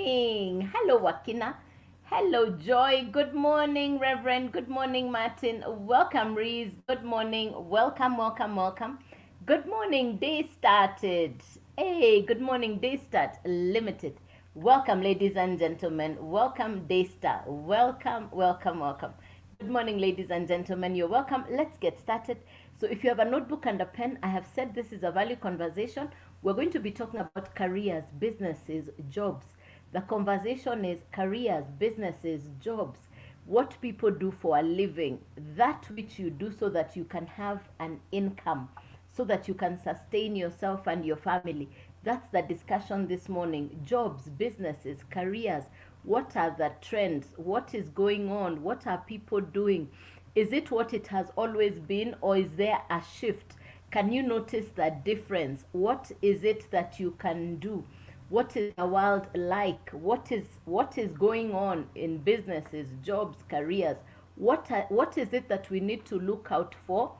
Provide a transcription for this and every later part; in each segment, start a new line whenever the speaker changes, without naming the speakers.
morning. Hello, Wakina. Hello, Joy. Good morning, Reverend. Good morning, Martin. Welcome, Reese. Good morning. Welcome, welcome, welcome. Good morning, Day Started. Hey, good morning, Day Start Limited. Welcome, ladies and gentlemen. Welcome, Daystar. Welcome, welcome, welcome. Good morning, ladies and gentlemen. You're welcome. Let's get started. So if you have a notebook and a pen, I have said this is a value conversation. We're going to be talking about careers, businesses, jobs. The conversation is careers, businesses, jobs. What people do for a living. That which you do so that you can have an income, so that you can sustain yourself and your family. That's the discussion this morning. Jobs, businesses, careers. What are the trends? What is going on? What are people doing? Is it what it has always been, or is there a shift? Can you notice the difference? What is it that you can do? What is the world like? What is going on in businesses, jobs, careers? What is it that we need to look out for?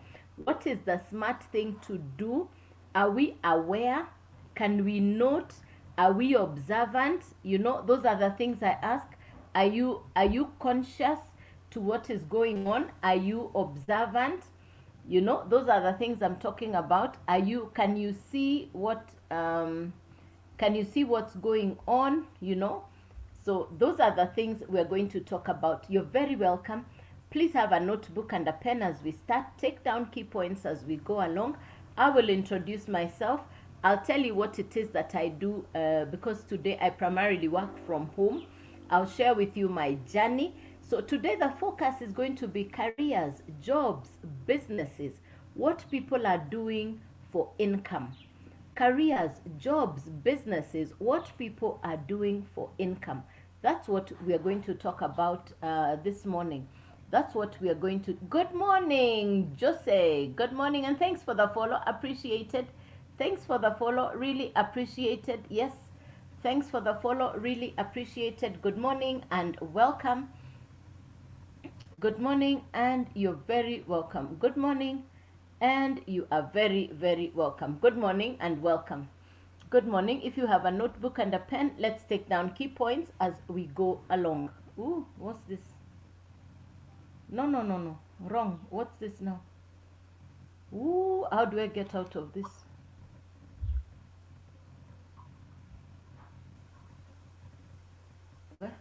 What is the smart thing to do? Are we aware? Can we note? Are we observant? Those are the things I ask. Are you conscious to what is going on? Are you observant? Those are the things I'm talking about. Can you see what's going on? So those are the things we're going to talk about. You're very welcome. Please have a notebook and a pen as we start. Take down key points as we go along. I will introduce myself. I'll tell you what it is that I do because today I primarily work from home. I'll share with you my journey. So today the focus is going to be careers, jobs, businesses, what people are doing for income. Careers, jobs, businesses, what people are doing for income. That's what we are going to talk about this morning. That's what we are going to. Good morning, Jose. Good morning, and thanks for the follow. Appreciated. Thanks for the follow. Really appreciated. Yes. Thanks for the follow. Really appreciated. Good morning and welcome. Good morning, and you're very welcome. Good morning, and you are very, very welcome. Good morning and welcome. Good morning. If you have a notebook and a pen, let's take down key points as we go along. Ooh, what's this? No, no, no, no. Wrong. What's this now? Ooh, how do I get out of this? What?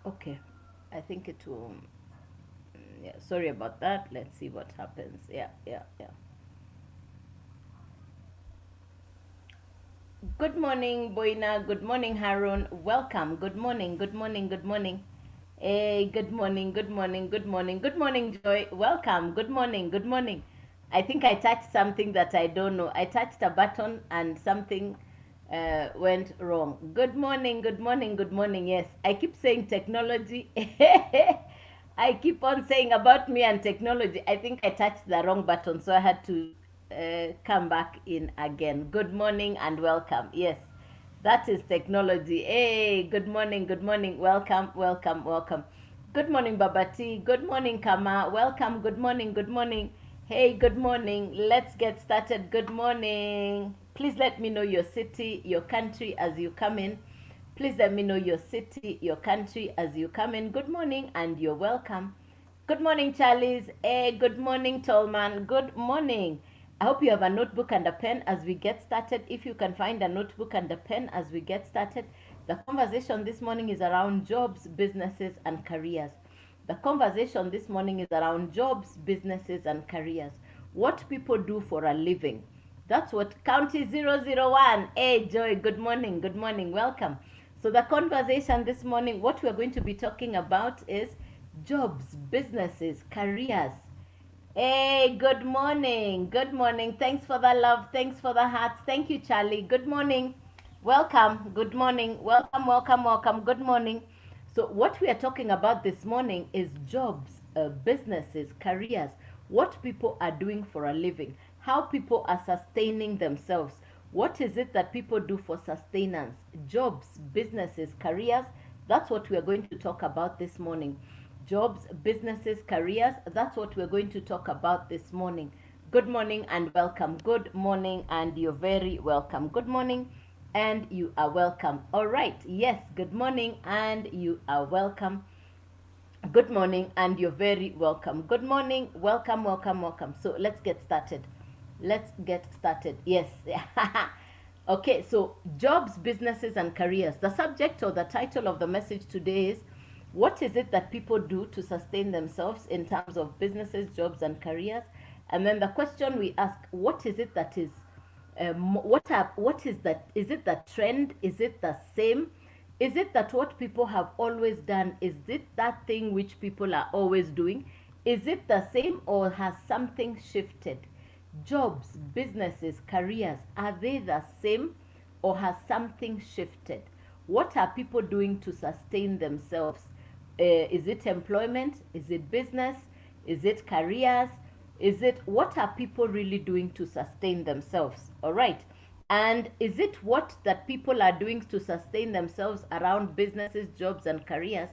Okay, I think it will. Yeah, sorry about that. Let's see what happens. Yeah, yeah, yeah. Good morning, Boina. Good morning, Harun. Welcome. Good morning. Good morning. Good morning. Hey, good morning. Good morning. Good morning. Good morning, Joy. Welcome. Good morning. Good morning. I think I touched something that I don't know. I touched a button and something went wrong. Good morning. Good morning. Good morning. Yes, I keep saying technology. I keep on saying about me and technology. I think I touched the wrong button, so I had to come back in again. Good morning and welcome. Yes, that is technology. Hey, good morning, good morning. Welcome, welcome, welcome. Good morning, Babati. Good morning, Kama. Welcome. Good morning, good morning. Hey, good morning. Let's get started. Good morning. Please let me know your city, your country as you come in. Please let me know your city, your country as you come in. Good morning and you're welcome. Good morning, Charlies. Hey, good morning, Tolman. Good morning. I hope you have a notebook and a pen as we get started. If you can find a notebook and a pen as we get started, the conversation this morning is around jobs, businesses, and careers. The conversation this morning is around jobs, businesses, and careers. What people do for a living. That's what County 001. Hey, Joy, good morning, good morning, welcome. So the conversation this morning, what we're going to be talking about is jobs, businesses, careers. Hey, good morning. Good morning. Thanks for the love. Thanks for the hearts. Thank you, Charlie. Good morning. Welcome. Good morning. Welcome, welcome, welcome. Good morning. So, what we are talking about this morning is jobs, businesses, careers, what people are doing for a living, how people are sustaining themselves. What is it that people do for sustenance? Jobs, businesses, careers. That's what we are going to talk about this morning. Jobs, businesses, careers. That's what we're going to talk about this morning. Good morning and welcome. Good morning and you're very welcome. Good morning and you are welcome. All right. Yes, good morning and you are welcome. Good morning and you're very welcome. Good morning. Welcome, welcome, welcome. So let's get started. Let's get started. Yes. Okay, so jobs, businesses, and careers. The subject or the title of the message today is what is it that people do to sustain themselves in terms of businesses, jobs, and careers? And then the question we ask, what is it that is, what is that? Is it the trend? Is it the same? Is it that what people have always done? Is it that thing which people are always doing? Is it the same or has something shifted? Jobs, businesses, careers, are they the same or has something shifted? What are people doing to sustain themselves? Is it employment? Is it business? Is it careers? Is it what are people really doing to sustain themselves? All right. And is it what that people are doing to sustain themselves around businesses, jobs, and careers?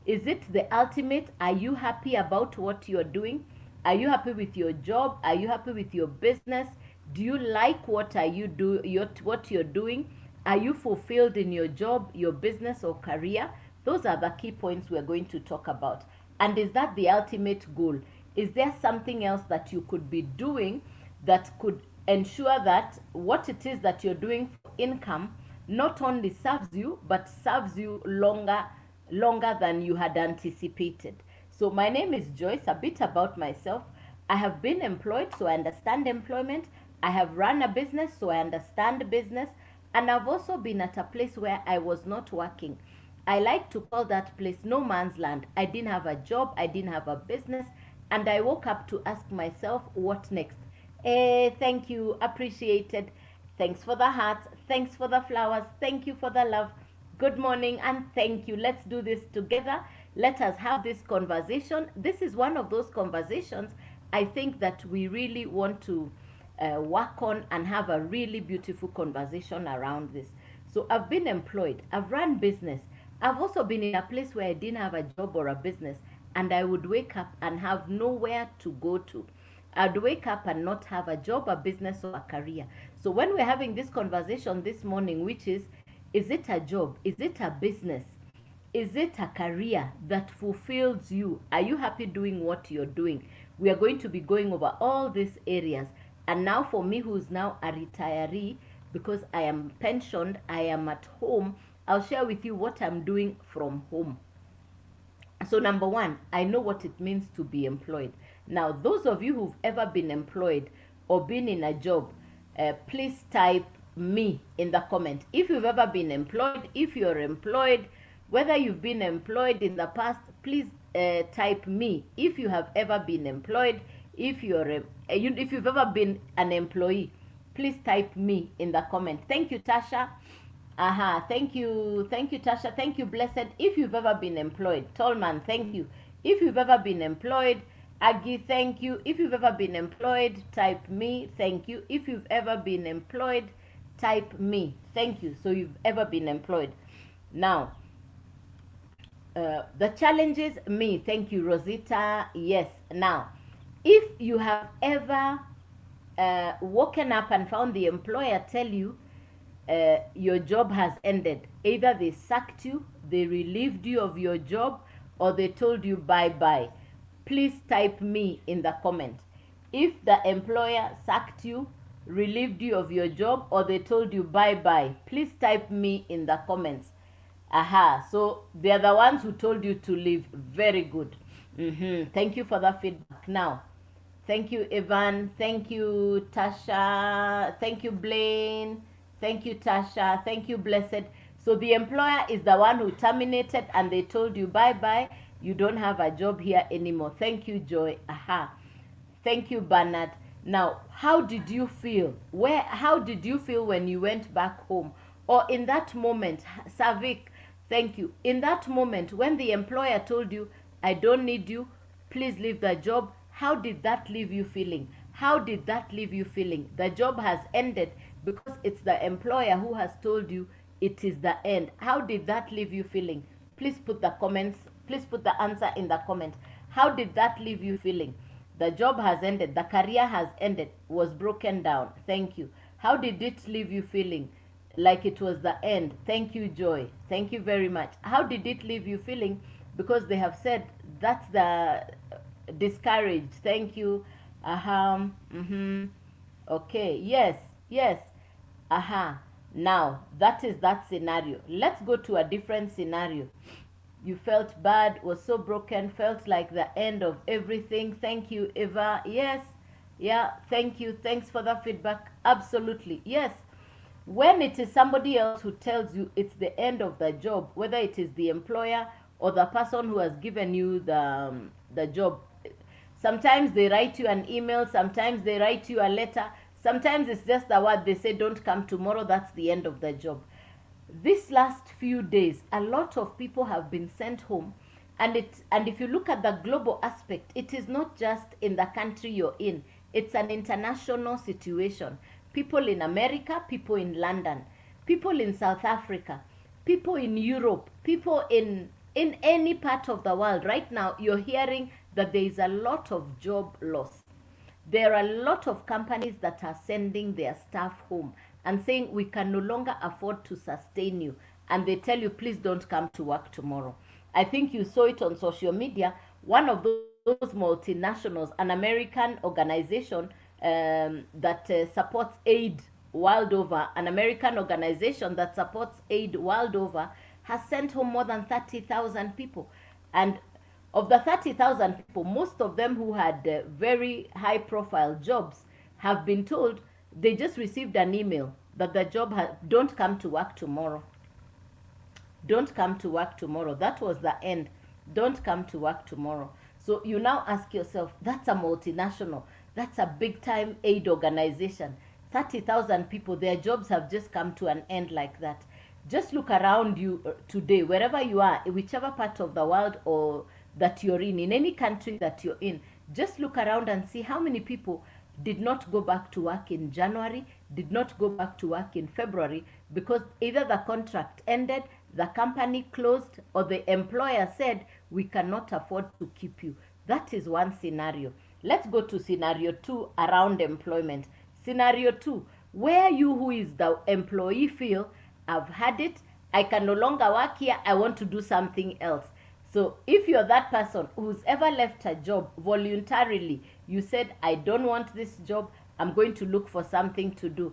Is it the ultimate? Are you happy about what you're doing? Are you happy with your job? Are you happy with your business? Do you like what are you do what you're doing? Are you fulfilled in your job, your business, or career? Those are the key points we're going to talk about. And is that the ultimate goal? Is there something else that you could be doing that could ensure that what it is that you're doing for income not only serves you but serves you longer than you had anticipated? So my name is Joyce. A bit about myself: I have been employed, so I understand employment. I have run a business, so I understand business. And I've also been at a place where I was not working. I like to call that place no man's land. I didn't have a job, I didn't have a business, and I woke up to ask myself, what next? Thank you, appreciated. Thanks for the hearts, thanks for the flowers, thank you for the love. Good morning and thank you. Let's do this together. Let us have this conversation. This is one of those conversations I think that we really want to work on and have a really beautiful conversation around this. So I've been employed, I've run business. I've also been in a place where I didn't have a job or a business, and I would wake up and have nowhere to go to. I'd wake up and not have a job, a business, or a career. So when we're having this conversation this morning, which is it a job? Is it a business? Is it a career that fulfills you? Are you happy doing what you're doing? We are going to be going over all these areas. And now for me, who's now a retiree, because I am pensioned, I am at home, I'll share with you what I'm doing from home. So number one, I know what it means to be employed. Now, those of you who've ever been employed or been in a job, please type me in the comment. If you've ever been employed, if you're employed, whether you've been employed in the past, please type me. If you have ever been employed, if you've ever been an employee, please type me in the comment. Thank you, Tasha. Thank you, Tasha. Thank you, Blessed. If you've ever been employed, Tallman, thank you. If you've ever been employed, Aggie, thank you. If you've ever been employed, type me, thank you. If you've ever been employed, type me, thank you. So you've ever been employed. Now, the challenges, me, thank you, Rosita. Yes. Now, if you have ever woken up and found the employer tell you your job has ended, either they sacked you, they relieved you of your job, or they told you bye-bye, please type me in the comment. If the employer sacked you, relieved you of your job, or they told you bye-bye, please type me in the comments. So they are the ones who told you to leave. Very good. Thank you for that feedback. Now, thank you, Evan. Thank you, Tasha. Thank you, Blaine. Thank you, Tasha. Thank you, Blessed. So the employer is the one who terminated and they told you bye-bye. You don't have a job here anymore. Thank you, Joy. Thank you, Bernard. Now, how did you feel? How did you feel when you went back home? Or in that moment, Savik, thank you. In that moment, when the employer told you, I don't need you, please leave the job, how did that leave you feeling? How did that leave you feeling? The job has ended because it's the employer who has told you it is the end. How did that leave you feeling? Please put the comments, please put the answer in the comment. How did that leave you feeling? The job has ended, the career has ended, was broken down. Thank you. How did it leave you feeling? Like it was the end. Thank you, Joy. Thank you very much. How did it leave you feeling? Because they have said that's the discouraged. Thank you. Okay. Yes. Yes. Now, that is that scenario. Let's go to a different scenario. You felt bad, was so broken, felt like the end of everything. Thank you, Eva. Yes. Yeah, thank you. Thanks for the feedback. Absolutely. Yes. When it is somebody else who tells you it's the end of the job, whether it is the employer or the person who has given you the job, sometimes they write you an email, sometimes they write you a letter, sometimes it's just the word they say, don't come tomorrow, that's the end of the job. This last few days, a lot of people have been sent home, and if you look at the global aspect, it is not just in the country you're in, it's an international situation. People in America, people in London, people in South Africa, people in Europe, people in any part of the world. Right now, you're hearing that there is a lot of job loss. There are a lot of companies that are sending their staff home and saying, we can no longer afford to sustain you. And they tell you, please don't come to work tomorrow. I think you saw it on social media. One of those multinationals, an American organization that supports aid world over, an American organization that supports aid world over, has sent home more than 30,000 people. And of the 30,000 people, most of them who had very high profile jobs have been told they just received an email that the job don't come to work tomorrow. Don't come to work tomorrow. That was the end. Don't come to work tomorrow. So you now ask yourself, that's a multinational. That's a big time aid organization. 30,000 people, their jobs have just come to an end like that. Just look around you today, wherever you are, whichever part of the world or that you're in any country that you're in, just look around and see how many people did not go back to work in January, did not go back to work in February, because either the contract ended, the company closed, or the employer said, we cannot afford to keep you. That is one scenario. Let's go to scenario 2 around employment. Scenario 2, where you who is the employee feel, I've had it, I can no longer work here, I want to do something else. So if you're that person who's ever left a job voluntarily, you said, I don't want this job, I'm going to look for something to do.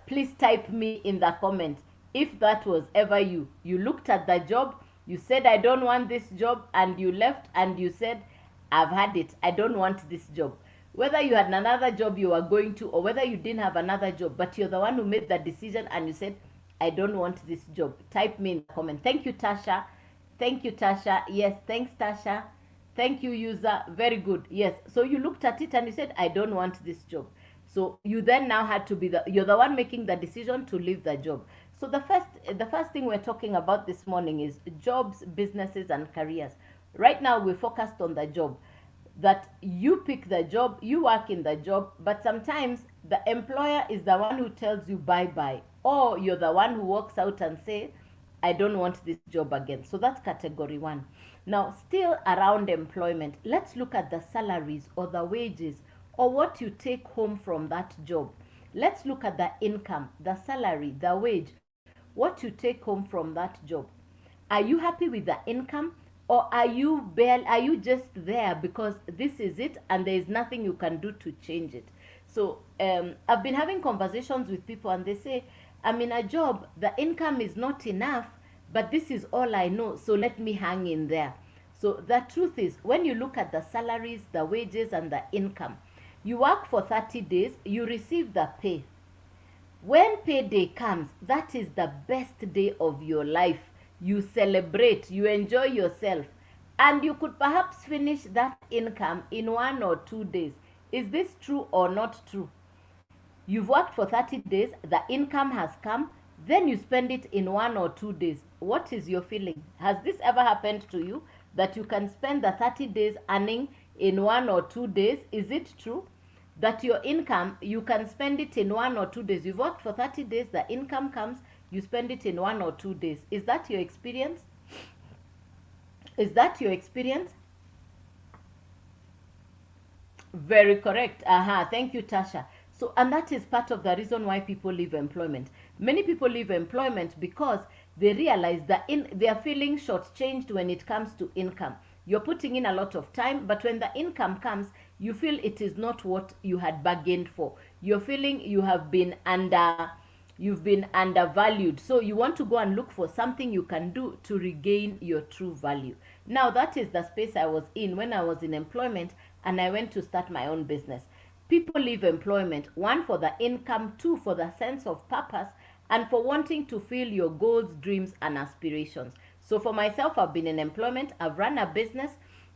Please type me in the comment. If that was ever you looked at the job, you said, I don't want this job, and you left and you said, I've had it, I don't want this job. Whether you had another job you were going to, or whether you didn't have another job, but you're the one who made that decision and you said, I don't want this job. Type me in the comment. Thank you, Tasha. Thank you, Tasha. Yes, thanks, Tasha. Thank you, user. Very good. Yes. So you looked at it and you said, I don't want this job. So you then now had to be you're the one making the decision to leave the job. So the first thing we're talking about this morning is jobs, businesses, and careers. Right now we're focused on the job. That you pick the job, you work in the job, but sometimes the employer is the one who tells you bye-bye, or you're the one who walks out and say, I don't want this job again. So that's category 1. Now, still around employment, let's look at the salaries or the wages or what you take home from that job. Let's look at the income, the salary, the wage, what you take home from that job. Are you happy with the income, or are you just there because this is it and there is nothing you can do to change it? So I've been having conversations with people and they say, I'm in a job, the income is not enough, but this is all I know, so let me hang in there. So the truth is, when you look at the salaries, the wages, and the income, you work for 30 days, you receive the pay. When payday comes, that is the best day of your life. You celebrate, you enjoy yourself, and you could perhaps finish that income in 1 or 2 days. Is this true or not true? You've worked for 30 days, the income has come, then you spend it in 1 or 2 days. What is your feeling? Has this ever happened to you, that you can spend the 30 days earning in 1 or 2 days? Is it true that your income, you can spend it in 1 or 2 days? You've worked for 30 days, the income comes, you spend it in 1 or 2 days. Is that your experience? Is that your experience? Very correct. Thank you, Tasha. So, and that is part of the reason why people leave employment. Many people leave employment because they realize that they are feeling shortchanged when it comes to income. You're putting in a lot of time, but when the income comes, you feel it is not what you had bargained for. You're feeling you've been undervalued. So you want to go and look for something you can do to regain your true value. Now, that is the space I was in when I was in employment and I went to start my own business. People leave employment, 1, for the income, 2, for the sense of purpose, and for wanting to feel your goals, dreams, and aspirations. So for myself, I've been in employment, I've run a business,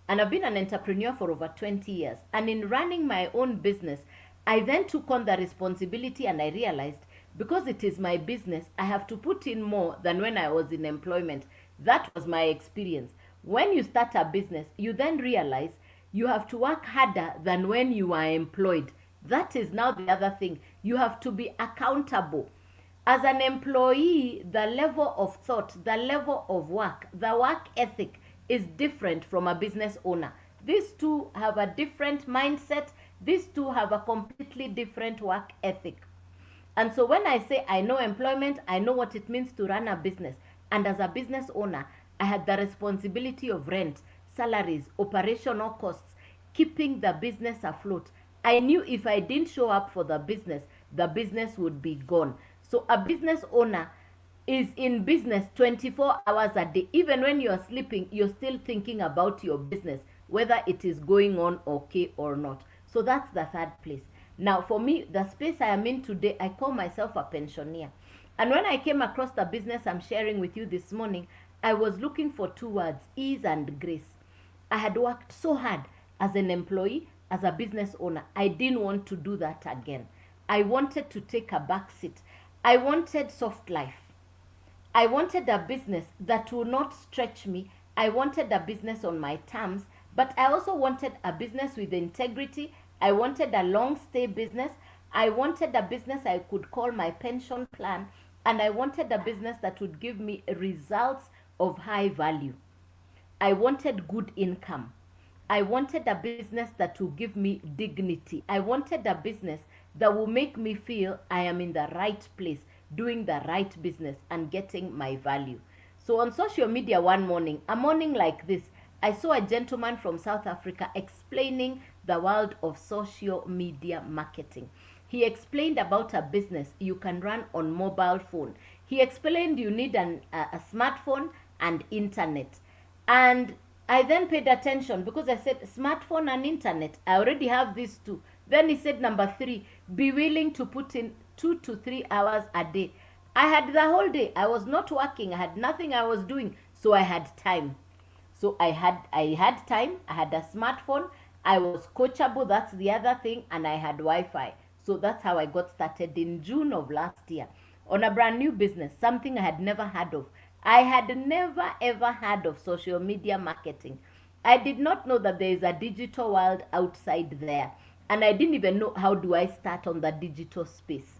and I've been an entrepreneur for over 20 years. And in running my own business, I then took on the responsibility and I realized, because it is my business, I have to put in more than when I was in employment. That was my experience. When you start a business, you then realize you have to work harder than when you are employed. That is now the other thing. You have to be accountable. As an employee, the level of thought, the level of work, the work ethic is different from a business owner. These two have a different mindset. These two have a completely different work ethic. And so when I say I know employment, I know what it means to run a business. And as a business owner, I had the responsibility of rent, salaries, operational costs, keeping the business afloat. I knew if I didn't show up for the business would be gone. So a business owner is in business 24 hours a day. Even when you're sleeping, you're still thinking about your business, whether it is going on okay or not. So that's the third place. Now, for me, the space I am in today, I call myself a pensioner. And when I came across the business I'm sharing with you this morning, I was looking for 2 words, ease and grace. I had worked so hard as an employee, as a business owner. I didn't want to do that again. I wanted to take a back seat. I wanted soft life. I wanted a business that will not stretch me. I wanted a business on my terms, but I also wanted a business with integrity. I wanted a long stay business. I wanted a business I could call my pension plan, and I wanted a business that would give me results of high value. I wanted good income. I wanted a business that will give me dignity. I wanted a business that will make me feel I am in the right place, doing the right business and getting my value. So on social media one morning, a morning like this, I saw a gentleman from South Africa explaining the world of social media marketing. He explained about a business you can run on mobile phone. He explained you need a smartphone and internet. And I then paid attention because I said, smartphone and internet, I already have these two. Then he said, number 3, be willing to put in 2 to 3 hours a day. I had the whole day. I was not working. I had nothing I was doing. So I had time. So I had time. I had a smartphone. I was coachable. That's the other thing. And I had Wi-Fi. So that's how I got started in June of last year on a brand new business, something I had never heard of. I had never ever heard of social media marketing. I did not know that there is a digital world outside there. And I didn't even know how do I start on the digital space.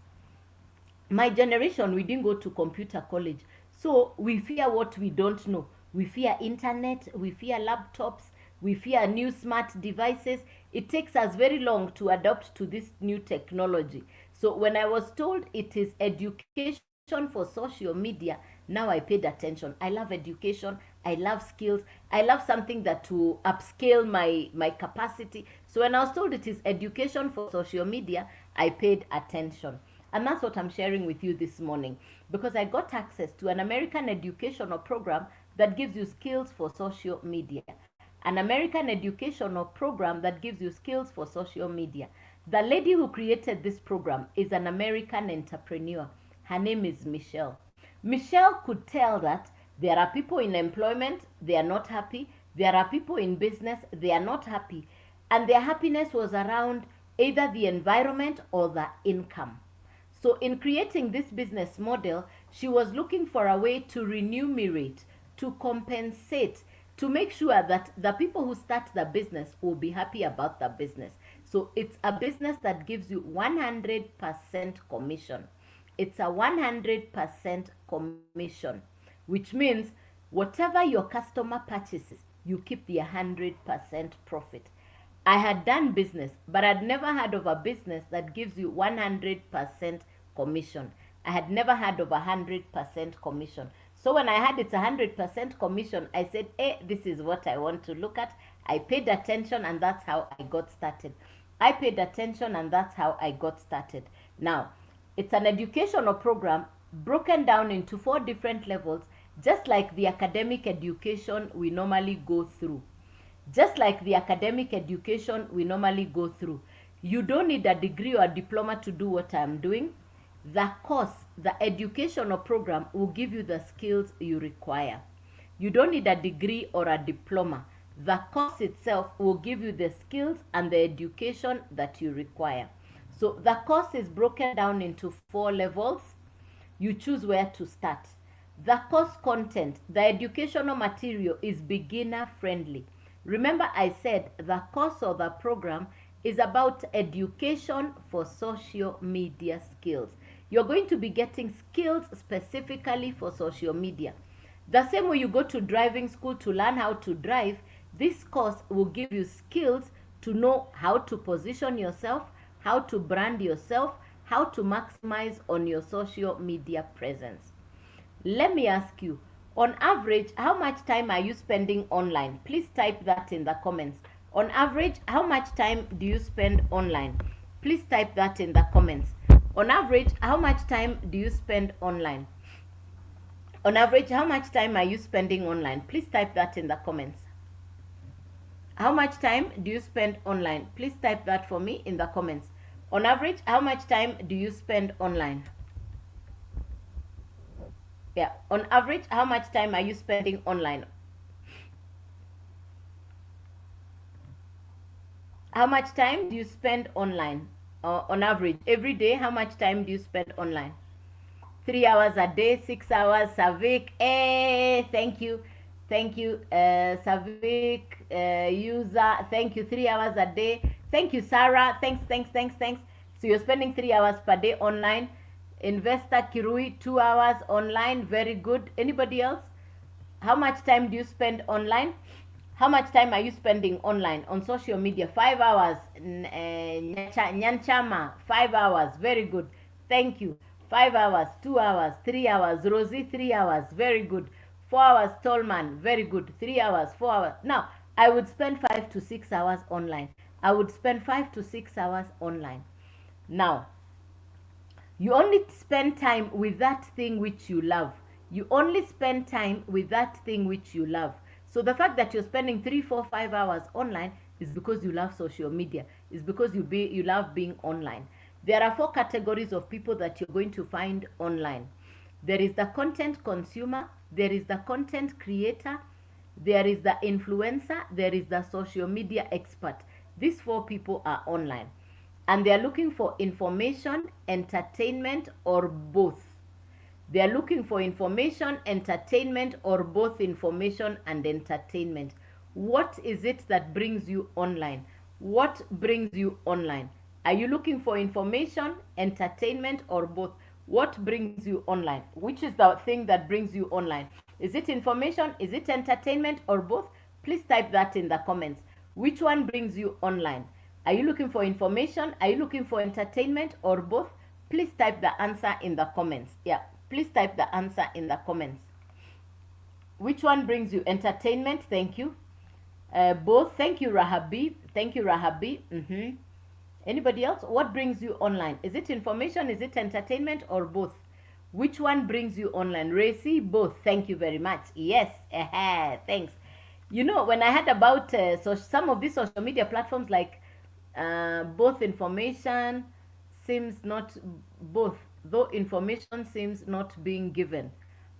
My generation, we didn't go to computer college. So we fear what we don't know. We fear internet, we fear laptops, we fear new smart devices. It takes us very long to adapt to this new technology. So when I was told it is education for social media, now I paid attention. I love education. I love skills. I love something that will upscale my capacity. So when I was told it is education for social media, I paid attention. And that's what I'm sharing with you this morning, because I got access to an American educational program that gives you skills for social media. An American educational program that gives you skills for social media. The lady who created this program is an American entrepreneur. Her name is Michelle. Michelle could tell that there are people in employment, they are not happy. There are people in business, they are not happy. And their happiness was around either the environment or the income. So in creating this business model, she was looking for a way to remunerate, to compensate, to make sure that the people who start the business will be happy about the business. So it's a business that gives you 100% commission. It's a 100% commission, which means whatever your customer purchases, you keep the 100% profit. I had done business, but I'd never heard of a business that gives you 100% commission. I had never heard of 100% commission. So when I had it's 100% commission, I said, hey, this is what I want to look at. I paid attention, and that's how I got started. I paid attention, and that's how I got started. Now, it's an educational program broken down into 4 different levels, just like the academic education we normally go through. Just like the academic education we normally go through. You don't need a degree or a diploma to do what I'm doing. The course, the educational program will give you the skills you require. You don't need a degree or a diploma. The course itself will give you the skills and the education that you require. So the course is broken down into 4 levels. You choose where to start. The course content, the educational material is beginner friendly. Remember I said the course or the program is about education for social media skills. You're going to be getting skills specifically for social media. The same way you go to driving school to learn how to drive, this course will give you skills to know how to position yourself, how to brand yourself, how to maximize on your social media presence. Let me ask you, on average, how much time are you spending online? Please type that in the comments. On average, how much time do you spend online? Please type that in the comments. On average, how much time do you spend online? On average, how much time are you spending online? Please type that in the comments. How much time do you spend online? Please type that for me in the comments. On average, how much time do you spend online? Yeah, on average, how much time are you spending online? How much time do you spend online? On average, every day, how much time do you spend online? 3 hours a day, 6 hours, Savik. Hey, thank you. Thank you, Savik, user. Thank you, 3 hours a day. Thank you, Sarah. Thanks. So you're spending 3 hours per day online. Investor Kirui, 2 hours online. Very good. Anybody else? How much time do you spend online? How much time are you spending online on social media? 5 hours. Nyanchama, 5 hours. Very good. Thank you. 5 hours, 2 hours, 3 hours. Rosie, 3 hours. Very good. 4 hours. Tallman, very good. 3 hours, 4 hours. Now, I would spend 5 to 6 hours online. I would spend 5 to 6 hours online. Now, you only spend time with that thing which you love. You only spend time with that thing which you love. So the fact that you're spending 3, 4, 5 hours online is because you love social media. It's because you love being online. There are 4 categories of people that you're going to find online. There is the content consumer, there is the content creator, there is the influencer, there is the social media expert. These 4 people are online. And they are looking for information, entertainment, or both. They are looking for information, entertainment, or both information and entertainment. What is it that brings you online? What brings you online? Are you looking for information, entertainment, or both? What brings you online? Which is the thing that brings you online? Is it information? Is it entertainment, or both? Please type that in the comments. Which one brings you online? Are you looking for information? Are you looking for entertainment, or both? Please type the answer in the comments. Yeah, please type the answer in the comments. Which one brings you entertainment? Thank you. Both. Thank you, Rahabi. Thank you, Rahabi. Anybody else? What brings you online? Is it information? Is it entertainment, or both? Which one brings you online? Racy, both. Thank you very much. Yes. Thanks. You know, when I heard about some of these social media platforms like both information seems not both, though information seems not being given.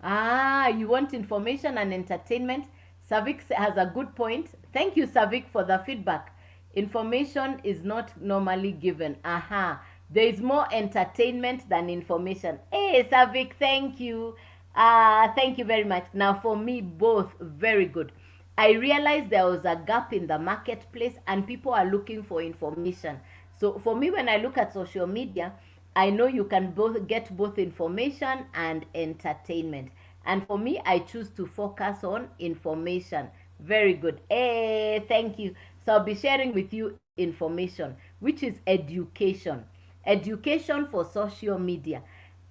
You want information and entertainment? Savik has a good point. Thank you, Savik, for the feedback. Information is not normally given. There is more entertainment than information. Hey, Savik, thank you. Thank you very much. Now, for me, both very good. I realized there was a gap in the marketplace and people are looking for information. So for me, when I look at social media, I know you can both get both information and entertainment. And for me, I choose to focus on information. Very good. Hey, thank you. So I'll be sharing with you information, which is education. Education for social media.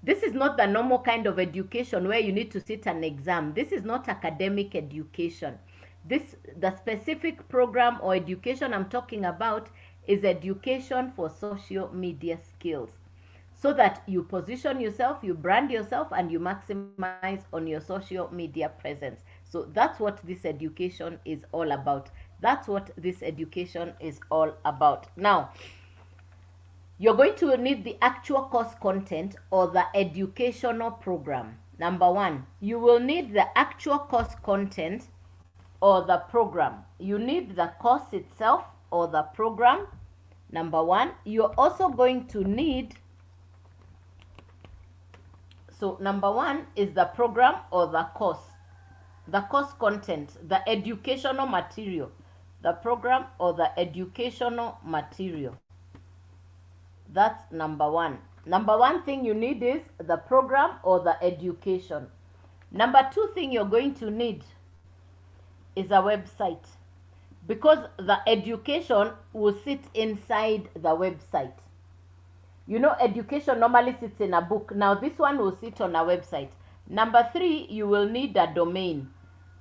This is not the normal kind of education where you need to sit an exam. This is not academic education. The specific program or education I'm talking about is education for social media skills, so that you position yourself, you brand yourself, and you maximize on your social media presence. So that's what this education is all about. That's what this education is all about. Now, you're going to need the actual course content or the educational program. Number one, you will need the actual course content or the program. You need the course itself or the program. Number one, you're also going to need, so number one is the program or the course content, the educational material, the program or the educational material. That's number one. Number one thing you need is the program or the education. Number two thing you're going to need is a website, because the education will sit inside the website. You know, education normally sits in a book. Now this one will sit on a website. Number three, you will need a domain.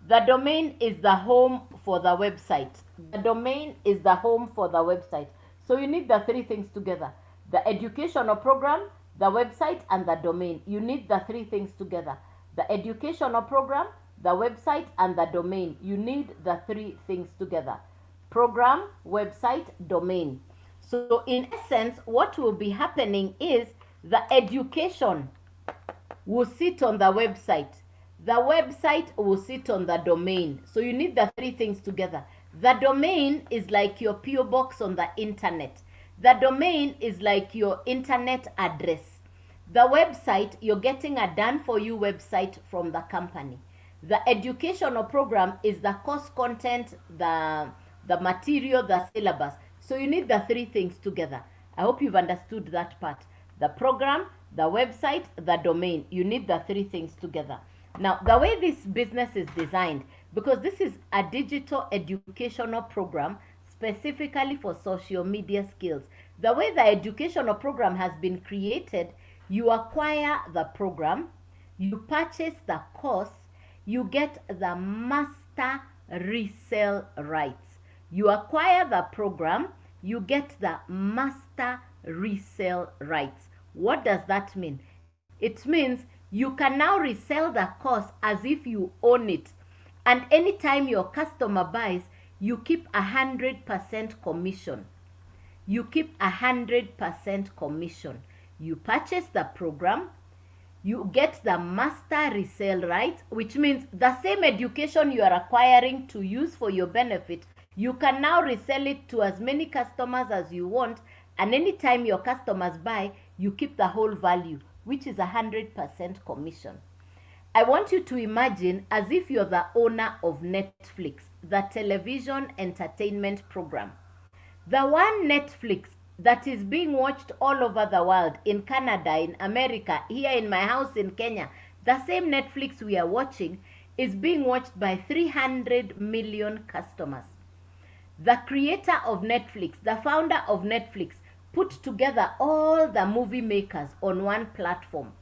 The domain is the home for the website. The domain is the home for the website. So you need the three things together: the educational program, the website, and the domain. You need the three things together: the educational program, the website, and the domain. You need the three things together: program, website, domain. So in essence, what will be happening is the education will sit on the website. The website will sit on the domain. So you need the three things together. The domain is like your PO box on the internet. The domain is like your internet address. The website, you're getting a done for you website from the company. The educational program is the course content, the material, the syllabus. So you need the three things together. I hope you've understood that part. The program, the website, the domain. You need the three things together. Now, the way this business is designed, because this is a digital educational program specifically for social media skills, the way the educational program has been created, you acquire the program, you purchase the course, you get the master resale rights. You acquire the program, you get the master resale rights. What does that mean? It means you can now resell the course as if you own it. And anytime your customer buys, you keep 100% commission. You keep 100% commission. You purchase the program, you get the master resale rights, which means the same education you are acquiring to use for your benefit, you can now resell it to as many customers as you want, and anytime your customers buy, you keep the whole value, which is 100% commission. I want you to imagine as if you're the owner of Netflix, the television entertainment program. The one Netflix that is being watched all over the world, in Canada, in America, here in my house in Kenya, the same Netflix we are watching is being watched by 300 million customers. The creator of Netflix, the founder of Netflix, put together all the movie makers on one platform,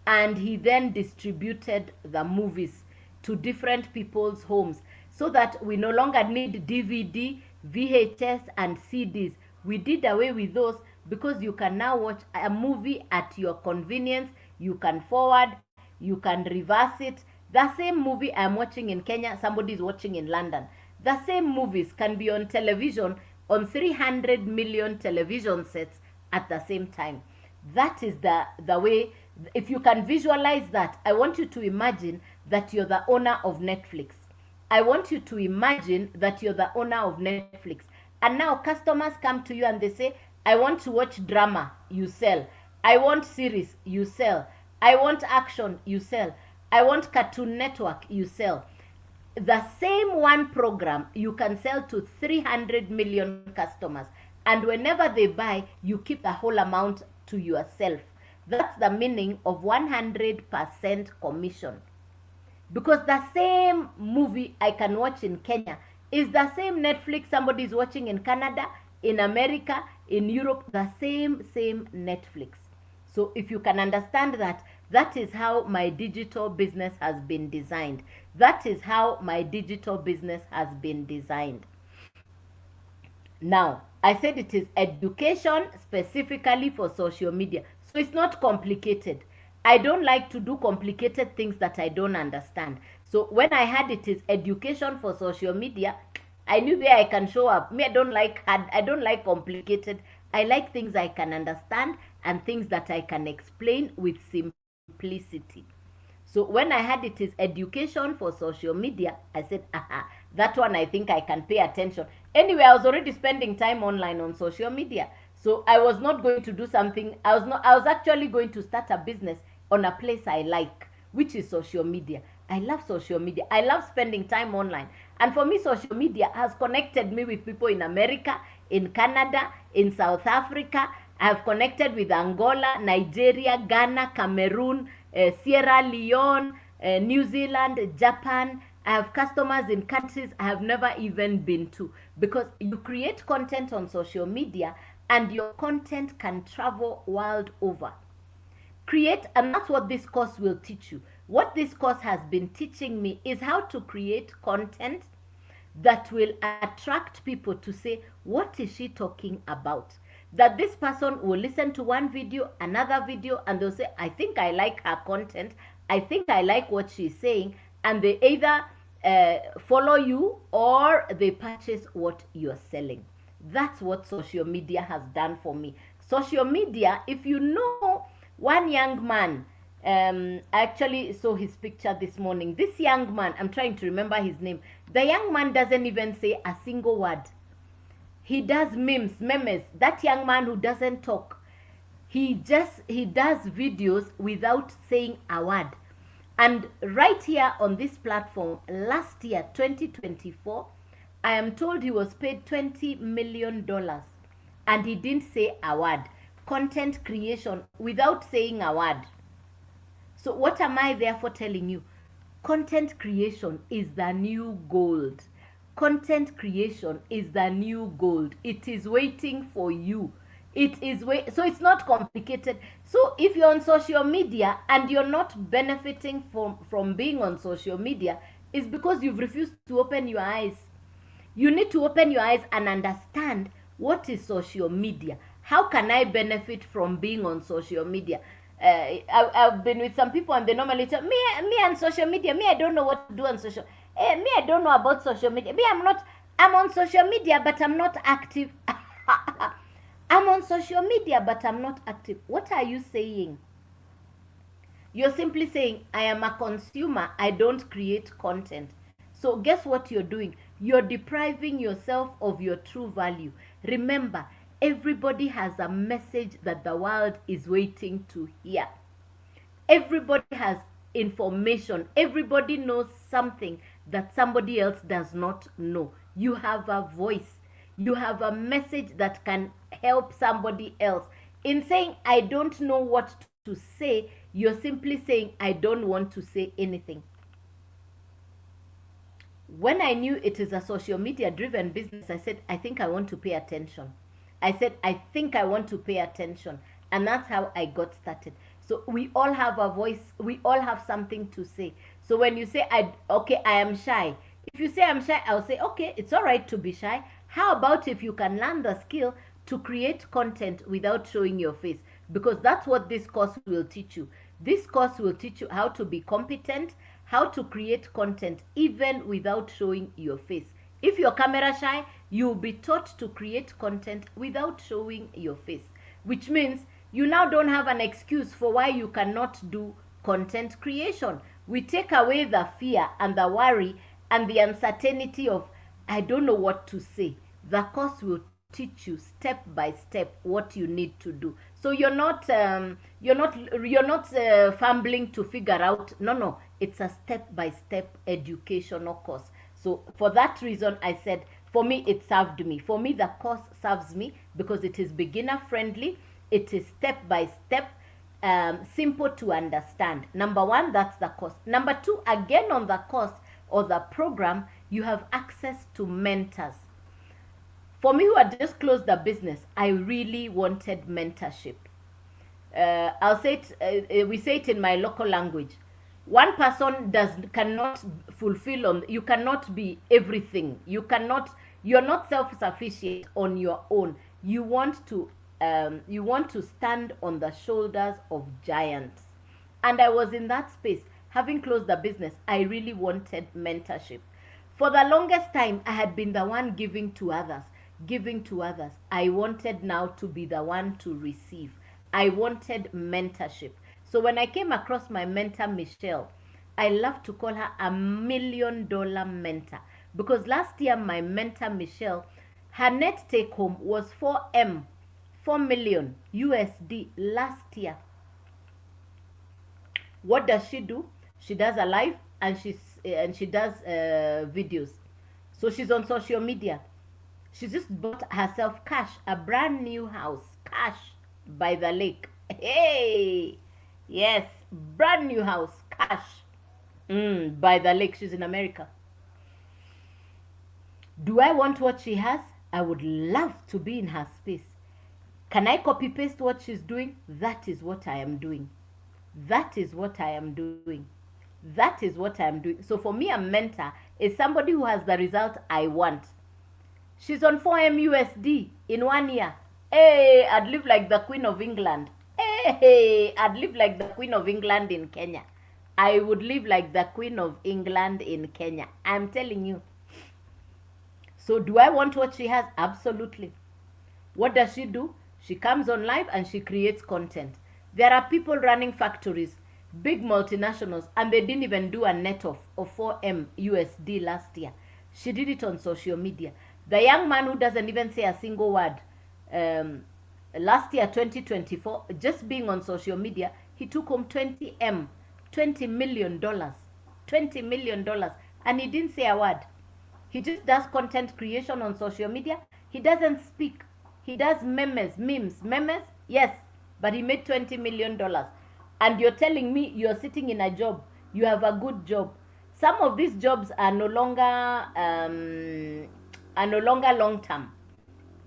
and he then distributed the movies to different people's homes so that we no longer need DVD, VHS, and CDs. We did away with those because you can now watch a movie at your convenience. You can forward, you can reverse it. The same movie I'm watching in Kenya, somebody is watching in London. The same movies can be on television on 300 million television sets at the same time. That is the way. If you can visualize that, I want you to imagine that you're the owner of Netflix. I want you to imagine that you're the owner of Netflix. And now customers come to you and they say, I want to watch drama, you sell. I want series, you sell. I want action, you sell. I want Cartoon Network, you sell. The same one program you can sell to 300 million customers, and whenever they buy, you keep the whole amount to yourself. That's the meaning of 100% commission. Because the same movie I can watch in Kenya is the same Netflix somebody is watching in Canada, in America, in Europe, the same Netflix. So if you can understand that, that is how my digital business has been designed. That is how my digital business has been designed. Now, I said it is education specifically for social media. So it's not complicated. I don't like to do complicated things that I don't understand. So when I had it is education for social media, I knew there I can show up. Me, I don't like complicated. I like things I can understand and things that I can explain with simplicity. So when I had it is education for social media, I said, aha, that one I think I can pay attention. Anyway, I was already spending time online on social media. So I was not going to do something. I was actually going to start a business on a place I like, which is social media. I love social media. I love spending time online. And for me, social media has connected me with people in America, in Canada, in South Africa. I have connected with Angola, Nigeria, Ghana, Cameroon, Sierra Leone, New Zealand, Japan. I have customers in countries I have never even been to, because you create content on social media and your content can travel world over. And that's what this course will teach you. What this course has been teaching me is how to create content that will attract people to say, what is she talking about? That this person will listen to one video, another video, and they'll say, I think I like her content. I think I like what she's saying. And they either follow you or they purchase what you're selling. That's what social media has done for me. Social media, if you know one young man, I actually saw his picture this morning. This young man, I'm trying to remember his name. The young man doesn't even say a single word. He does memes. That young man who doesn't talk. He does videos without saying a word. And right here on this platform, last year, 2024, I am told he was paid $20 million. And he didn't say a word. Content creation without saying a word. So what am I therefore telling you? Content creation is the new gold. Content creation is the new gold. It is waiting for you. So it's not complicated. So if you're on social media and you're not benefiting from being on social media, it's because you've refused to open your eyes. You need to open your eyes and understand what is social media. How can I benefit from being on social media? I've been with some people and they normally tell me and social media. Me, I don't know what to do on social. Me, I don't know about social media. Me, I'm on social media, but I'm not active. I'm on social media, but I'm not active. What are you saying? You're simply saying, I am a consumer. I don't create content. So guess what you're doing? You're depriving yourself of your true value. Remember, everybody has a message that the world is waiting to hear. Everybody has information. Everybody knows something that somebody else does not know. You have a voice. You have a message that can help somebody else. In saying, I don't know what to say, you're simply saying, I don't want to say anything. When I knew it is a social media driven business, I said, I think I want to pay attention. I said, I think I want to pay attention. And that's how I got started. So we all have a voice. We all have something to say. So when you say, I am shy. If you say I'm shy, I'll say, okay, it's all right to be shy. How about if you can learn the skill to create content without showing your face? Because that's what this course will teach you. This course will teach you how to be competent, how to create content even without showing your face. If you're camera shy, you'll be taught to create content without showing your face, which means you now don't have an excuse for why you cannot do content creation. We take away the fear and the worry and the uncertainty of, I don't know what to say. The course will teach you step by step what you need to do. So you're not fumbling to figure out. No, it's a step by step educational course. So for that reason, I said, for me, it served me. For me, the course serves me because it is beginner friendly. It is step by step, simple to understand. Number one, that's the course. Number two, again on the course or the program, you have access to mentors. For me, who had just closed the business, I really wanted mentorship. I'll say it. We say it in my local language. One person cannot fulfill on. You cannot be everything. You're not self-sufficient on your own. You want to stand on the shoulders of giants. And I was in that space. Having closed the business, I really wanted mentorship. For the longest time, I had been the one giving to others. I wanted now to be the one to receive. I wanted mentorship. So when I came across my mentor, Michelle, I love to call her a $1 million mentor. Because last year, my mentor, Michelle, her net take home was 4 million USD last year. What does she do? She does a live and she does videos. So she's on social media. She just bought herself cash, a brand new house, cash, by the lake. Hey, yes, brand new house, cash, by the lake. She's in America. Do I want what she has? I would love to be in her space. Can I copy paste what she's doing? That is what I am doing. That is what I am doing. That is what I am doing. So for me, a mentor is somebody who has the result I want. She's on 4 USD in 1 year. Hey, I'd live like the Queen of England. Hey, I'd live like the Queen of England in Kenya. I would live like the Queen of England in Kenya. I'm telling you. So do I want what she has? Absolutely. What does she do? She comes on live and she creates content. There are people running factories, big multinationals, and they didn't even do a net of 4 USD last year. She did it on social media. The young man who doesn't even say a single word, last year, 2024, just being on social media, he took home $20 million, $20 million, and he didn't say a word. He just does content creation on social media. He doesn't speak. He does memes, yes, but he made $20 million. And you're telling me you're sitting in a job, you have a good job. Some of these jobs are no longer long term.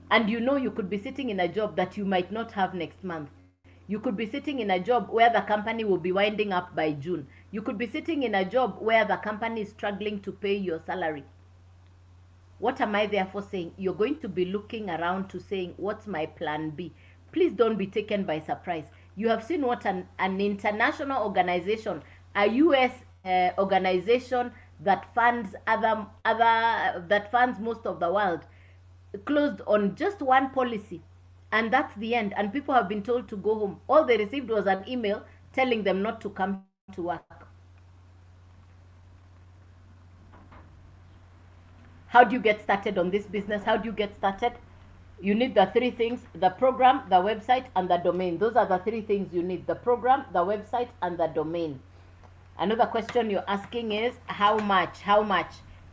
And you could be sitting in a job that you might not have next month. You could be sitting in a job where the company will be winding up by June. You could be sitting in a job where the company is struggling to pay your salary. What am I therefore saying? You're going to be looking around to saying, what's my plan B? Please don't be taken by surprise. You have seen what an international organization, a US organization that funds that funds most of the world, closed on just one policy, and that's the end. And people have been told to go home. All they received was an email telling them not to come to work. How do you get started on this business? How do you get started? You need the 3 things: the program, the website, and the domain. Those are the 3 things you need: the program, the website, and the domain. Another question you're asking is, how much?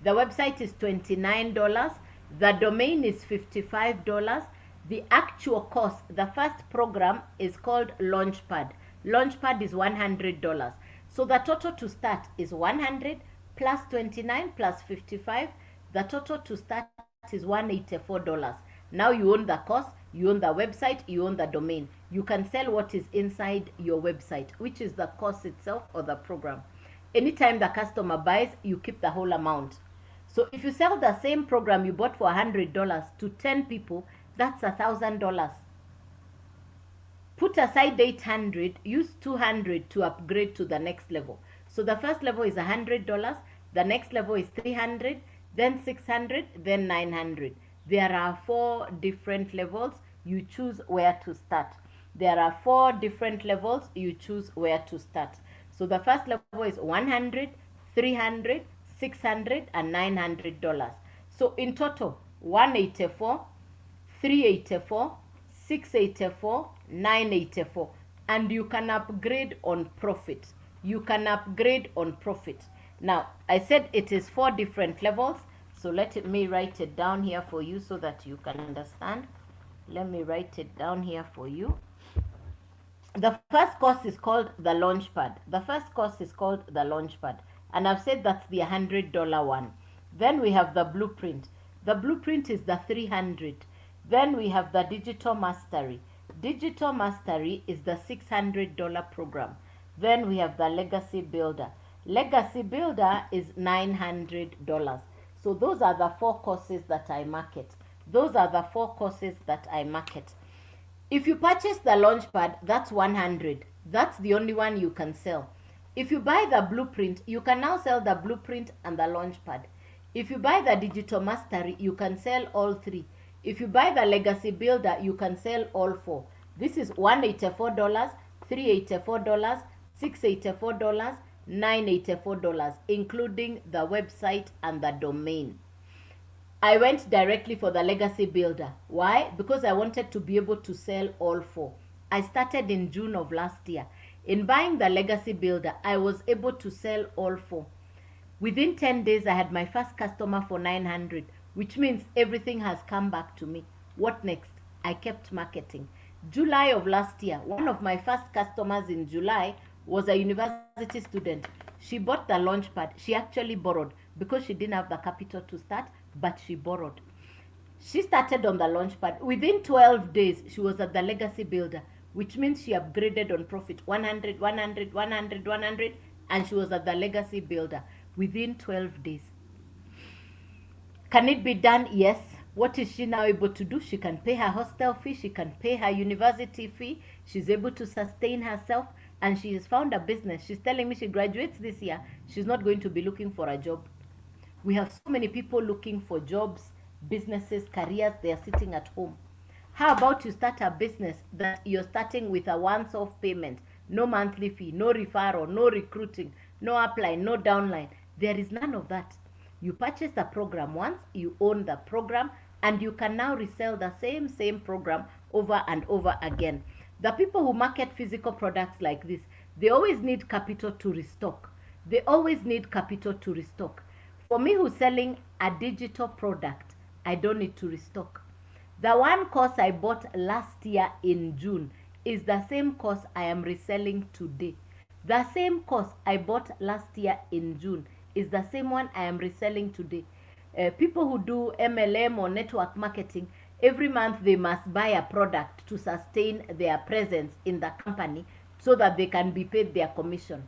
The website is $29. The domain is $55. The actual cost, the first program is called Launchpad. Launchpad is $100. So the total to start is 100 plus 29 plus 55. The total to start is $184. Now you own the course, you own the website, you own the domain. You can sell what is inside your website, which is the course itself or the program. Anytime the customer buys, you keep the whole amount. So if you sell the same program you bought for $100 to 10 people, that's $1,000. Put aside 800, use 200 to upgrade to the next level. So the first level is $100, the next level is 300, then 600, then 900. There are 4 different levels. You choose where to start. There are 4 different levels. You choose where to start. So the first level is 100, 300, 600, and $900. So in total, 184, 384, 684, 984. And you can upgrade on profit. You can upgrade on profit. Now, I said it is 4 different levels. So let me write it down here for you so that you can understand. Let me write it down here for you. The first course is called the Launchpad. The first course is called the Launchpad. And I've said that's the $100 one. Then we have the Blueprint. The Blueprint is the $300. Then we have the Digital Mastery. Digital Mastery is the $600 program. Then we have the Legacy Builder. Legacy Builder is $900. So those are the 4 courses that I market. Those are the 4 courses that I market. If you purchase the Launchpad, that's $100. That's the only one you can sell. If you buy the Blueprint, you can now sell the Blueprint and the Launchpad. If you buy the Digital Mastery, you can sell all 3. If you buy the Legacy Builder, you can sell all 4. This is $184, $384, $684, $984, including the website and the domain. I went directly for the Legacy Builder. Why? Because I wanted to be able to sell all 4. I started in June of last year. In buying the Legacy Builder, I was able to sell all 4. Within 10 days, I had my first customer for $900, which means everything has come back to me. What next? I kept marketing. July of last year, one of my first customers in July was a university student. She bought the Launchpad. She actually borrowed because she didn't have the capital to start, but she borrowed. She started on the Launchpad. Within 12 days, she was at the Legacy Builder, which means she upgraded on profit 100, 100, 100, 100, and she was at the Legacy Builder within 12 days. Can it be done? Yes. What is she now able to do? She can pay her hostel fee. She can pay her university fee. She's able to sustain herself, and she has found a business. She's telling me she graduates this year. She's not going to be looking for a job. We have so many people looking for jobs, businesses, careers. They are sitting at home. How about you start a business that you're starting with a once-off payment, no monthly fee, no referral, no recruiting, no upline, no downline. There is none of that. You purchase the program once, you own the program, and you can now resell the same program over and over again. The people who market physical products like this, they always need capital to restock. They always need capital to restock. For me who's selling a digital product, I don't need to restock. The one course I bought last year in June is the same course I am reselling today. The same course I bought last year in June is the same one I am reselling today. People who do MLM or network marketing, every month they must buy a product to sustain their presence in the company so that they can be paid their commission.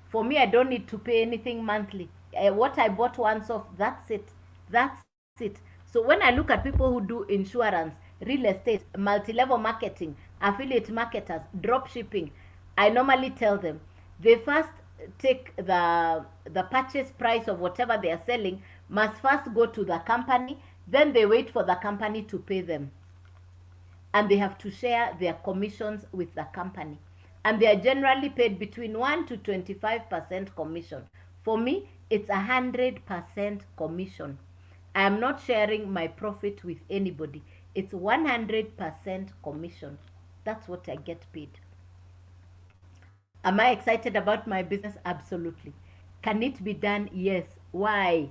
For me, I don't need to pay anything monthly. What I bought once off, that's it. That's it. So when I look at people who do insurance, real estate, multi-level marketing, affiliate marketers, drop shipping, I normally tell them, they first take the purchase price of whatever they are selling, must first go to the company, then they wait for the company to pay them. And they have to share their commissions with the company. And they are generally paid between 1 to 25% commission. For me, it's 100% commission. I am not sharing my profit with anybody. It's 100% commission. That's what I get paid. Am I excited about my business? Absolutely. Can it be done? Yes. Why?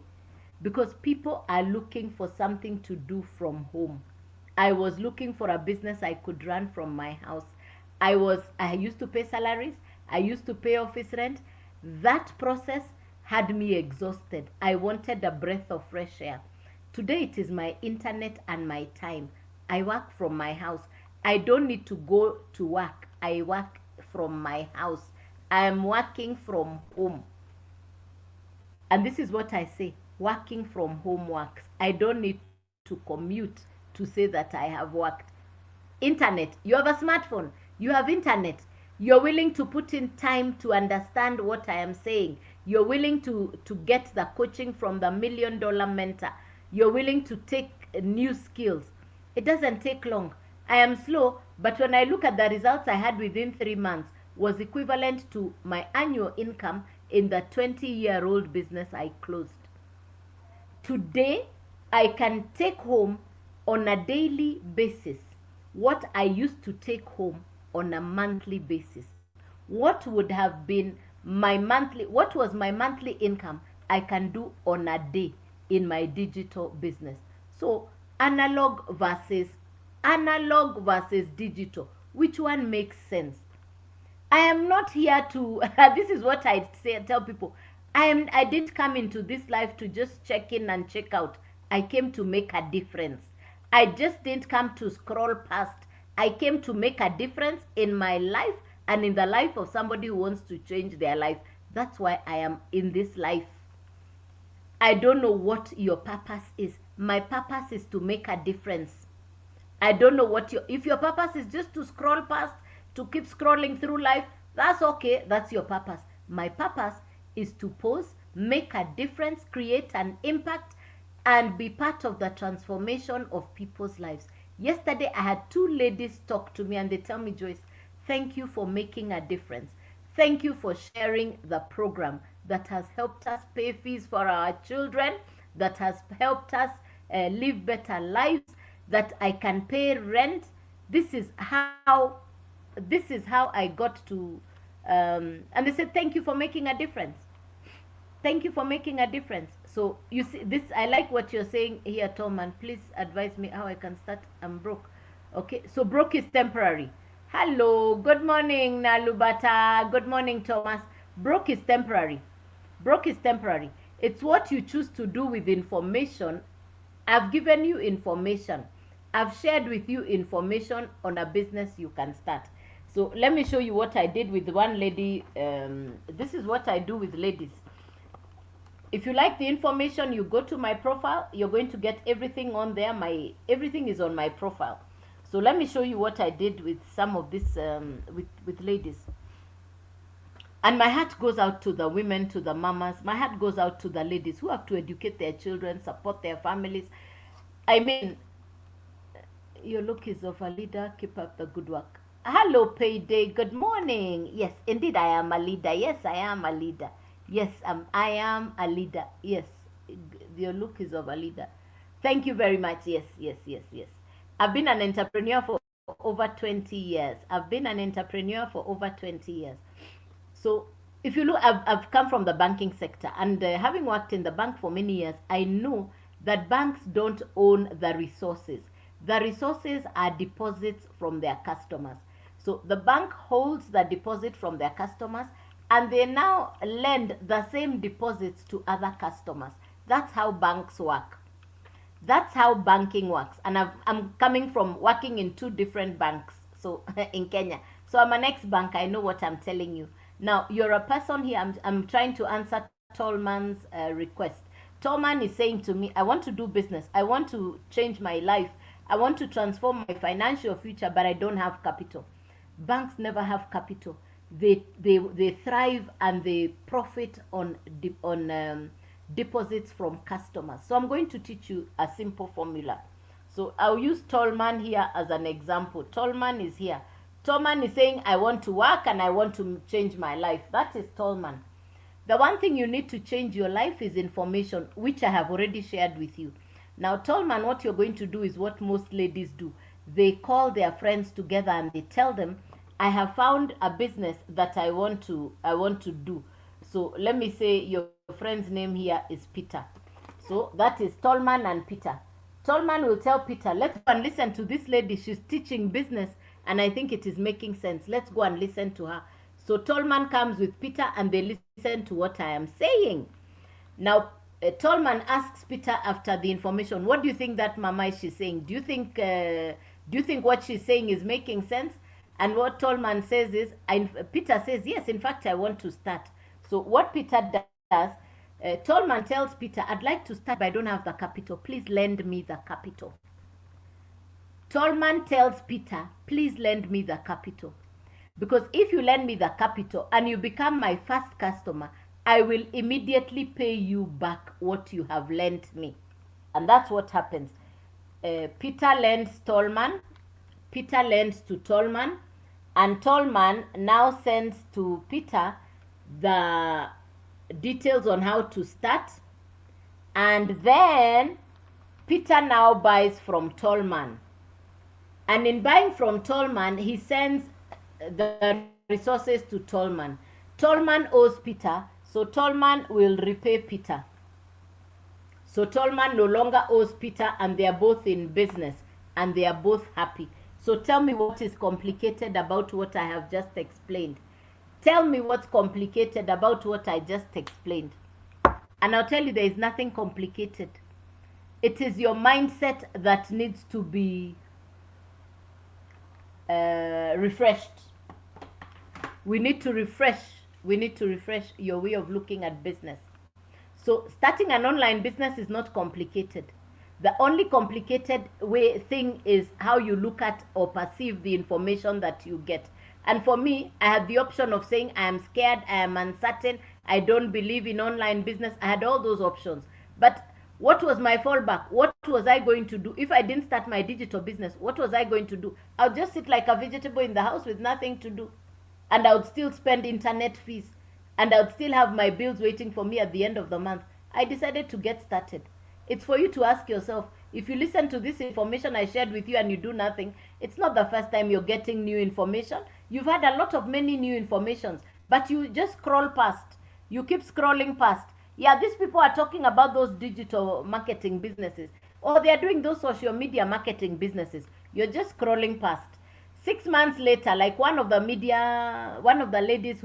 Because people are looking for something to do from home. I was looking for a business I could run from my house. I used to pay salaries. I used to pay office rent. That process had me exhausted. I wanted a breath of fresh air. Today it is my internet and my time. I work from my house. I don't need to go to work. I work from my house. I am working from home. And this is what I say. Working from home works. I don't need to commute to say that I have worked. Internet. You have a smartphone. You have internet. You're willing to put in time to understand what I am saying. You're willing to get the coaching from the $1 Million Mentor. You're willing to take new skills. It doesn't take long. I am slow, but when I look at the results I had within 3 months was equivalent to my annual income in the 20-year-old business I closed. Today, I can take home on a daily basis what I used to take home on a monthly basis. What would have been what was my monthly income, I can do on a day in my digital business. So analog versus digital, which one makes sense? I am not here to this is what I tell people. I didn't come into this life to just check in and check out. I came to make a difference. I just didn't come to scroll past. I came to make a difference in my life and in the life of somebody who wants to change their life. That's why I am in this life. I don't know what your purpose is. My purpose is to make a difference. I don't know what if your purpose is just to scroll past, to keep scrolling through life, that's okay. That's your purpose. My purpose is to pause, make a difference, create an impact, and be part of the transformation of people's lives. Yesterday, I had 2 ladies talk to me and they tell me, Joyce, thank you for making a difference. Thank you for sharing the program that has helped us pay fees for our children, that has helped us live better lives, that I can pay rent. This is how I got to, and they said, thank you for making a difference. Thank you for making a difference. So you see this, I like what you're saying here, Tolman. Please advise me how I can start. I'm broke. Okay, so broke is temporary. Hello, good morning, Nalubata. Good morning, Thomas. Broke is temporary. Broke is temporary. It's what you choose to do with information. I've given you information. I've shared with you information on a business you can start. So let me show you what I did with one lady. This is what I do with ladies. If you like the information, you go to my profile. You're going to get everything on there. Everything is on my profile. So let me show you what I did with some of this with ladies. And my heart goes out to the women, to the mamas. My heart goes out to the ladies who have to educate their children, support their families. I mean, your look is of a leader. Keep up the good work. Hello, Payday. Good morning. Yes, indeed, I am a leader. Yes, I am a leader. Yes, I am a leader. Yes, your look is of a leader. Thank you very much. Yes, yes, yes, yes. I've been an entrepreneur for over 20 years. I've been an entrepreneur for over 20 years. So if you look, I've come from the banking sector, and having worked in the bank for many years, I know that banks don't own the resources. The resources are deposits from their customers. So the bank holds the deposit from their customers, and they now lend the same deposits to other customers. That's how banks work. That's how banking works. And I'm coming from working in 2 different banks, so in Kenya. So I'm an ex-bank. I know what I'm telling you. Now, you're a person here. I'm trying to answer Tolman's request. Tolman is saying to me, I want to do business. I want to change my life. I want to transform my financial future, but I don't have capital. Banks never have capital. They thrive and they profit on deposits from customers. So I'm going to teach you a simple formula. So I'll use Tolman here as an example. Tolman is here. Tolman is saying, I want to work and I want to change my life. That is Tolman. The one thing you need to change your life is information, which I have already shared with you. Now, Tolman, what you're going to do is what most ladies do. They call their friends together and they tell them, I have found a business that I want to do. So let me say your friend's name here is Peter. So that is Tolman and Peter. Tolman will tell Peter, let's go and listen to this lady. She's teaching business and I think it is making sense. Let's go and listen to her. So Tolman comes with Peter and they listen to what I am saying. Now, Tolman asks Peter after the information, what do you think that mama is saying? Do you think what she's saying is making sense? And what Tolman says is, Peter says, yes, in fact, I want to start. So what Peter does, Tolman tells Peter, I'd like to start, but I don't have the capital. Please lend me the capital. Tolman tells Peter, please lend me the capital. Because if you lend me the capital and you become my first customer, I will immediately pay you back what you have lent me. And that's what happens. Peter lends Tolman. Peter lends to Tolman. And Tolman now sends to Peter the details on how to start. And then Peter now buys from Tallman. And in buying from Tallman, he sends the resources to Tallman. Tallman owes Peter, so Tallman will repay Peter. So Tallman no longer owes Peter, and they are both in business and they are both happy. So tell me what is complicated about what I have just explained. Tell me what's complicated about what I just explained. And I'll tell you there is nothing complicated. It is your mindset that needs to be refreshed. We need to refresh your way of looking at business. So starting an online business is not complicated. The only complicated thing is how you look at or perceive the information that you get. And for me, I had the option of saying I am scared, I am uncertain, I don't believe in online business. I had all those options. But what was my fallback? What was I going to do? If I didn't start my digital business, what was I going to do? I would just sit like a vegetable in the house with nothing to do. And I would still spend internet fees. And I would still have my bills waiting for me at the end of the month. I decided to get started. It's for you to ask yourself, if you listen to this information I shared with you and you do nothing, it's not the first time you're getting new information. You've had a lot of many new informations, but you just scroll past. You keep scrolling past. Yeah, these people are talking about those digital marketing businesses, or they are doing those social media marketing businesses. You're just scrolling past. 6 months later, like one of the ladies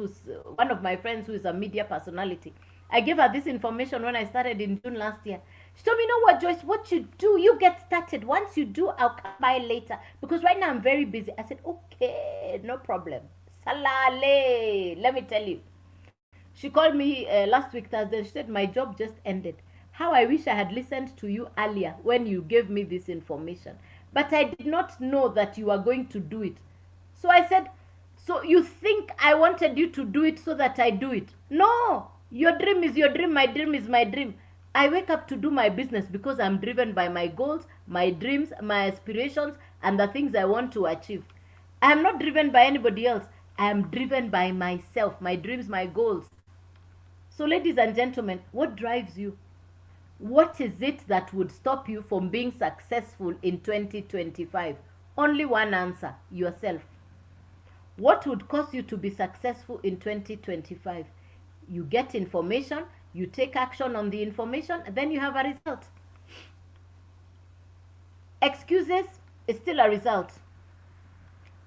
one of my friends who is a media personality, I gave her this information when I started in June last year. She told me, you know what, Joyce, what you do, you get started. Once you do, I'll come by later. Because right now I'm very busy. I said, okay, no problem. Salale. Let me tell you. She called me last week, Thursday. She said, my job just ended. How I wish I had listened to you earlier when you gave me this information. But I did not know that you are going to do it. So I said, so you think I wanted you to do it so that I do it? No. Your dream is your dream. My dream is my dream. I wake up to do my business because I'm driven by my goals, my dreams, my aspirations, and the things I want to achieve. I am not driven by anybody else. I am driven by myself, my dreams, my goals. So ladies and gentlemen, what drives you? What is it that would stop you from being successful in 2025? Only one answer, yourself. What would cause you to be successful in 2025? You get information, you take action on the information, then you have a result. Excuses is still a result.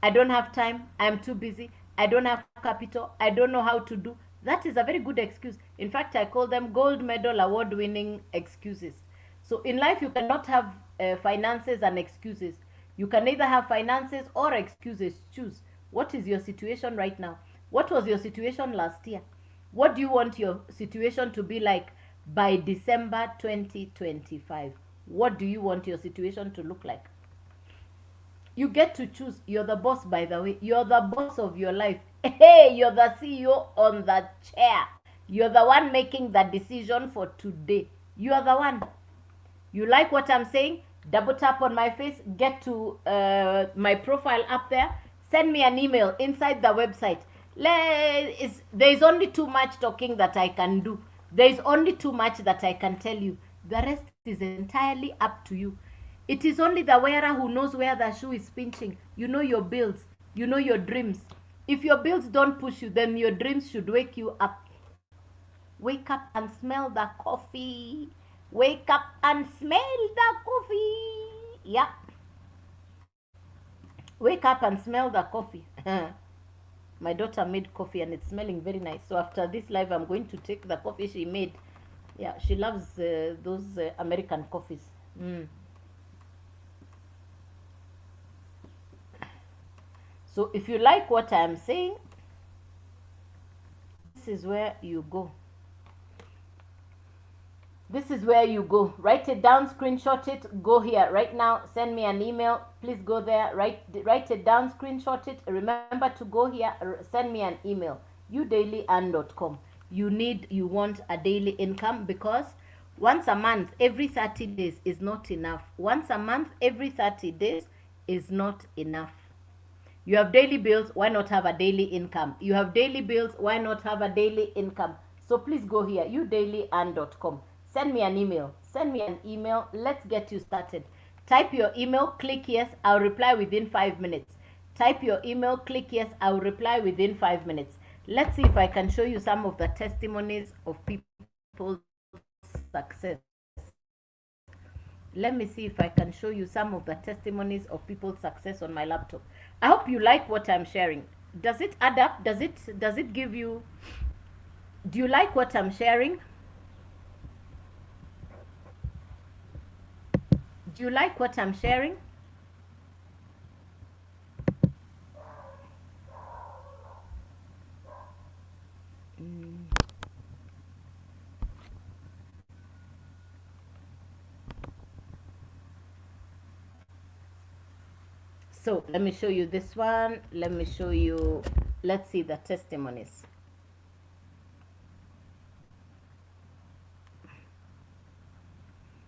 I don't have time, I'm too busy, I don't have capital, I don't know how to do. That is a very good excuse. In fact, I call them gold medal award-winning excuses. So in life, you cannot have finances and excuses. You can either have finances or excuses. Choose. What is your situation right now? What was your situation last year? What do you want your situation to be like by December 2025? What do you want your situation to look like? You get to choose. You're the boss, by the way. You're the boss of your life. Hey, you're the CEO on the chair. You're the one making the decision for today. You're the one. You like what I'm saying? Double tap on my face. Get to my profile up there. Send me an email inside the website. There is only too much talking that I can do. There is only too much that I can tell you. The rest is entirely up to you. It is only the wearer who knows where the shoe is pinching. You know your bills. You know your dreams. If your bills don't push you, then your dreams should wake you up. Wake up and smell the coffee. Wake up and smell the coffee. Yeah. Wake up and smell the coffee. My daughter made coffee and it's smelling very nice. So after this live, I'm going to take the coffee she made. Yeah, she loves those American coffees. So if you like what I am saying, this is where you go. This is where you go. Write it down, screenshot it, go here right now. Send me an email. Please go there. Write it down, screenshot it. Remember to go here. Send me an email. youdailyEarn.com. You want a daily income because once a month, every 30 days is not enough. Once a month, every 30 days is not enough. You have daily bills, why not have a daily income? You have daily bills, why not have a daily income? So please go here, youdailyEarn.com. Send me an email. Send me an email. Let's get you started. Type your email, click yes, I'll reply within 5 minutes. Type your email, click yes, I'll reply within 5 minutes. Let's see if I can show you some of the testimonies of people's success. Let me see if I can show you some of the testimonies of people's success on my laptop. I hope you like what I'm sharing. Does it add up? Does it give you, do you like what I'm sharing? Do you like what I'm sharing? So let me show you this one. Let me show you, let's see the testimonies.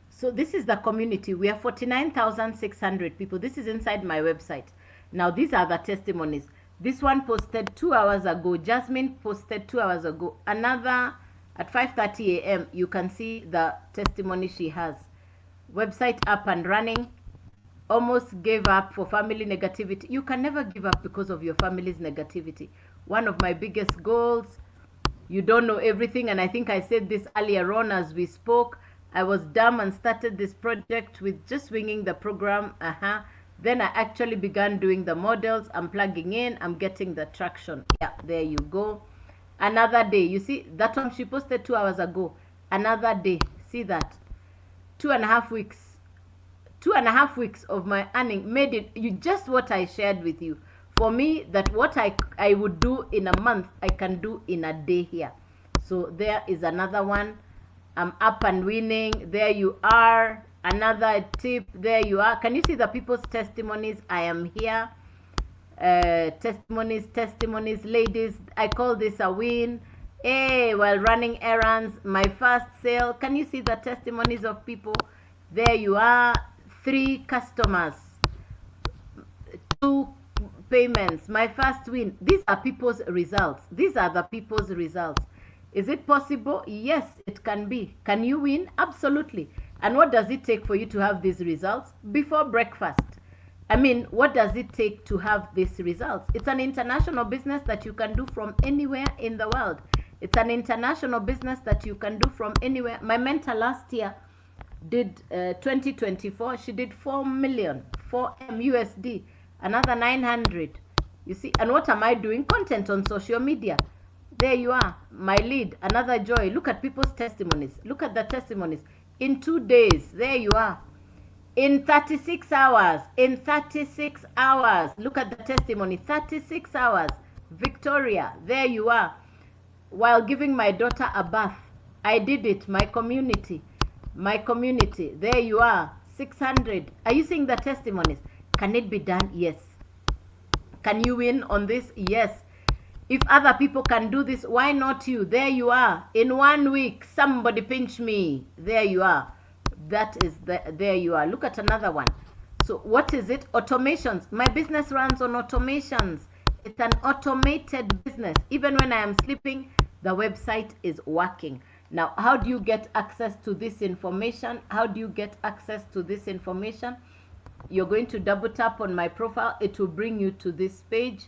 So this is the community. We are 49,600 people. This is inside my website. Now these are the testimonies. This one posted 2 hours ago. Jasmine posted 2 hours ago. Another at 5:30 a.m. You can see the testimony she has. Website up and running. Almost gave up for family negativity. You can never give up because of your family's negativity. One of my biggest goals. You don't know everything, and I think I said this earlier on as we spoke. I was dumb and started this project with just winging the program. Then I actually began doing the models. I'm plugging in. I'm getting the traction. Yeah, there you go. Another day. You see, that one she posted 2 hours ago. Another day. See that? 2.5 weeks. 2.5 weeks of my earning made it. You just what I shared with you. For me, that what I would do in a month, I can do in a day here. So there is another one. I'm up and winning. There you are. Another tip. There you are. Can you see the people's testimonies? I am here. Testimonies, ladies. I call this a win. Hey, while running errands, my first sale. Can you see the testimonies of people? There you are. 3 customers. 2 payments. My first win. These are people's results. These are the people's results. Is it possible? Yes, it can be. Can you win? Absolutely. And what does it take for you to have these results? Before breakfast. I mean, what does it take to have these results? It's an international business that you can do from anywhere in the world. It's an international business that you can do from anywhere. My mentor last year did 2024. She did 4 million, 4M USD, another 900. You see, and what am I doing? Content on social media. There you are, my lead, another joy. Look at people's testimonies. Look at the testimonies. In 2 days, there you are. In 36 hours, in 36 hours, look at the testimony, 36 hours. Victoria, there you are. While giving my daughter a bath, I did it, my community, there you are, 600. Are you seeing the testimonies? Can it be done? Yes. Can you win on this? Yes. If other people can do this, why not you? There you are. In 1 week, somebody pinch me. There you are. That is there you are. Look at another one. So what is it? Automations. My business runs on automations. It's an automated business. Even when I am sleeping, the website is working. Now, how do you get access to this information? How do you get access to this information? You're going to double tap on my profile. It will bring you to this page.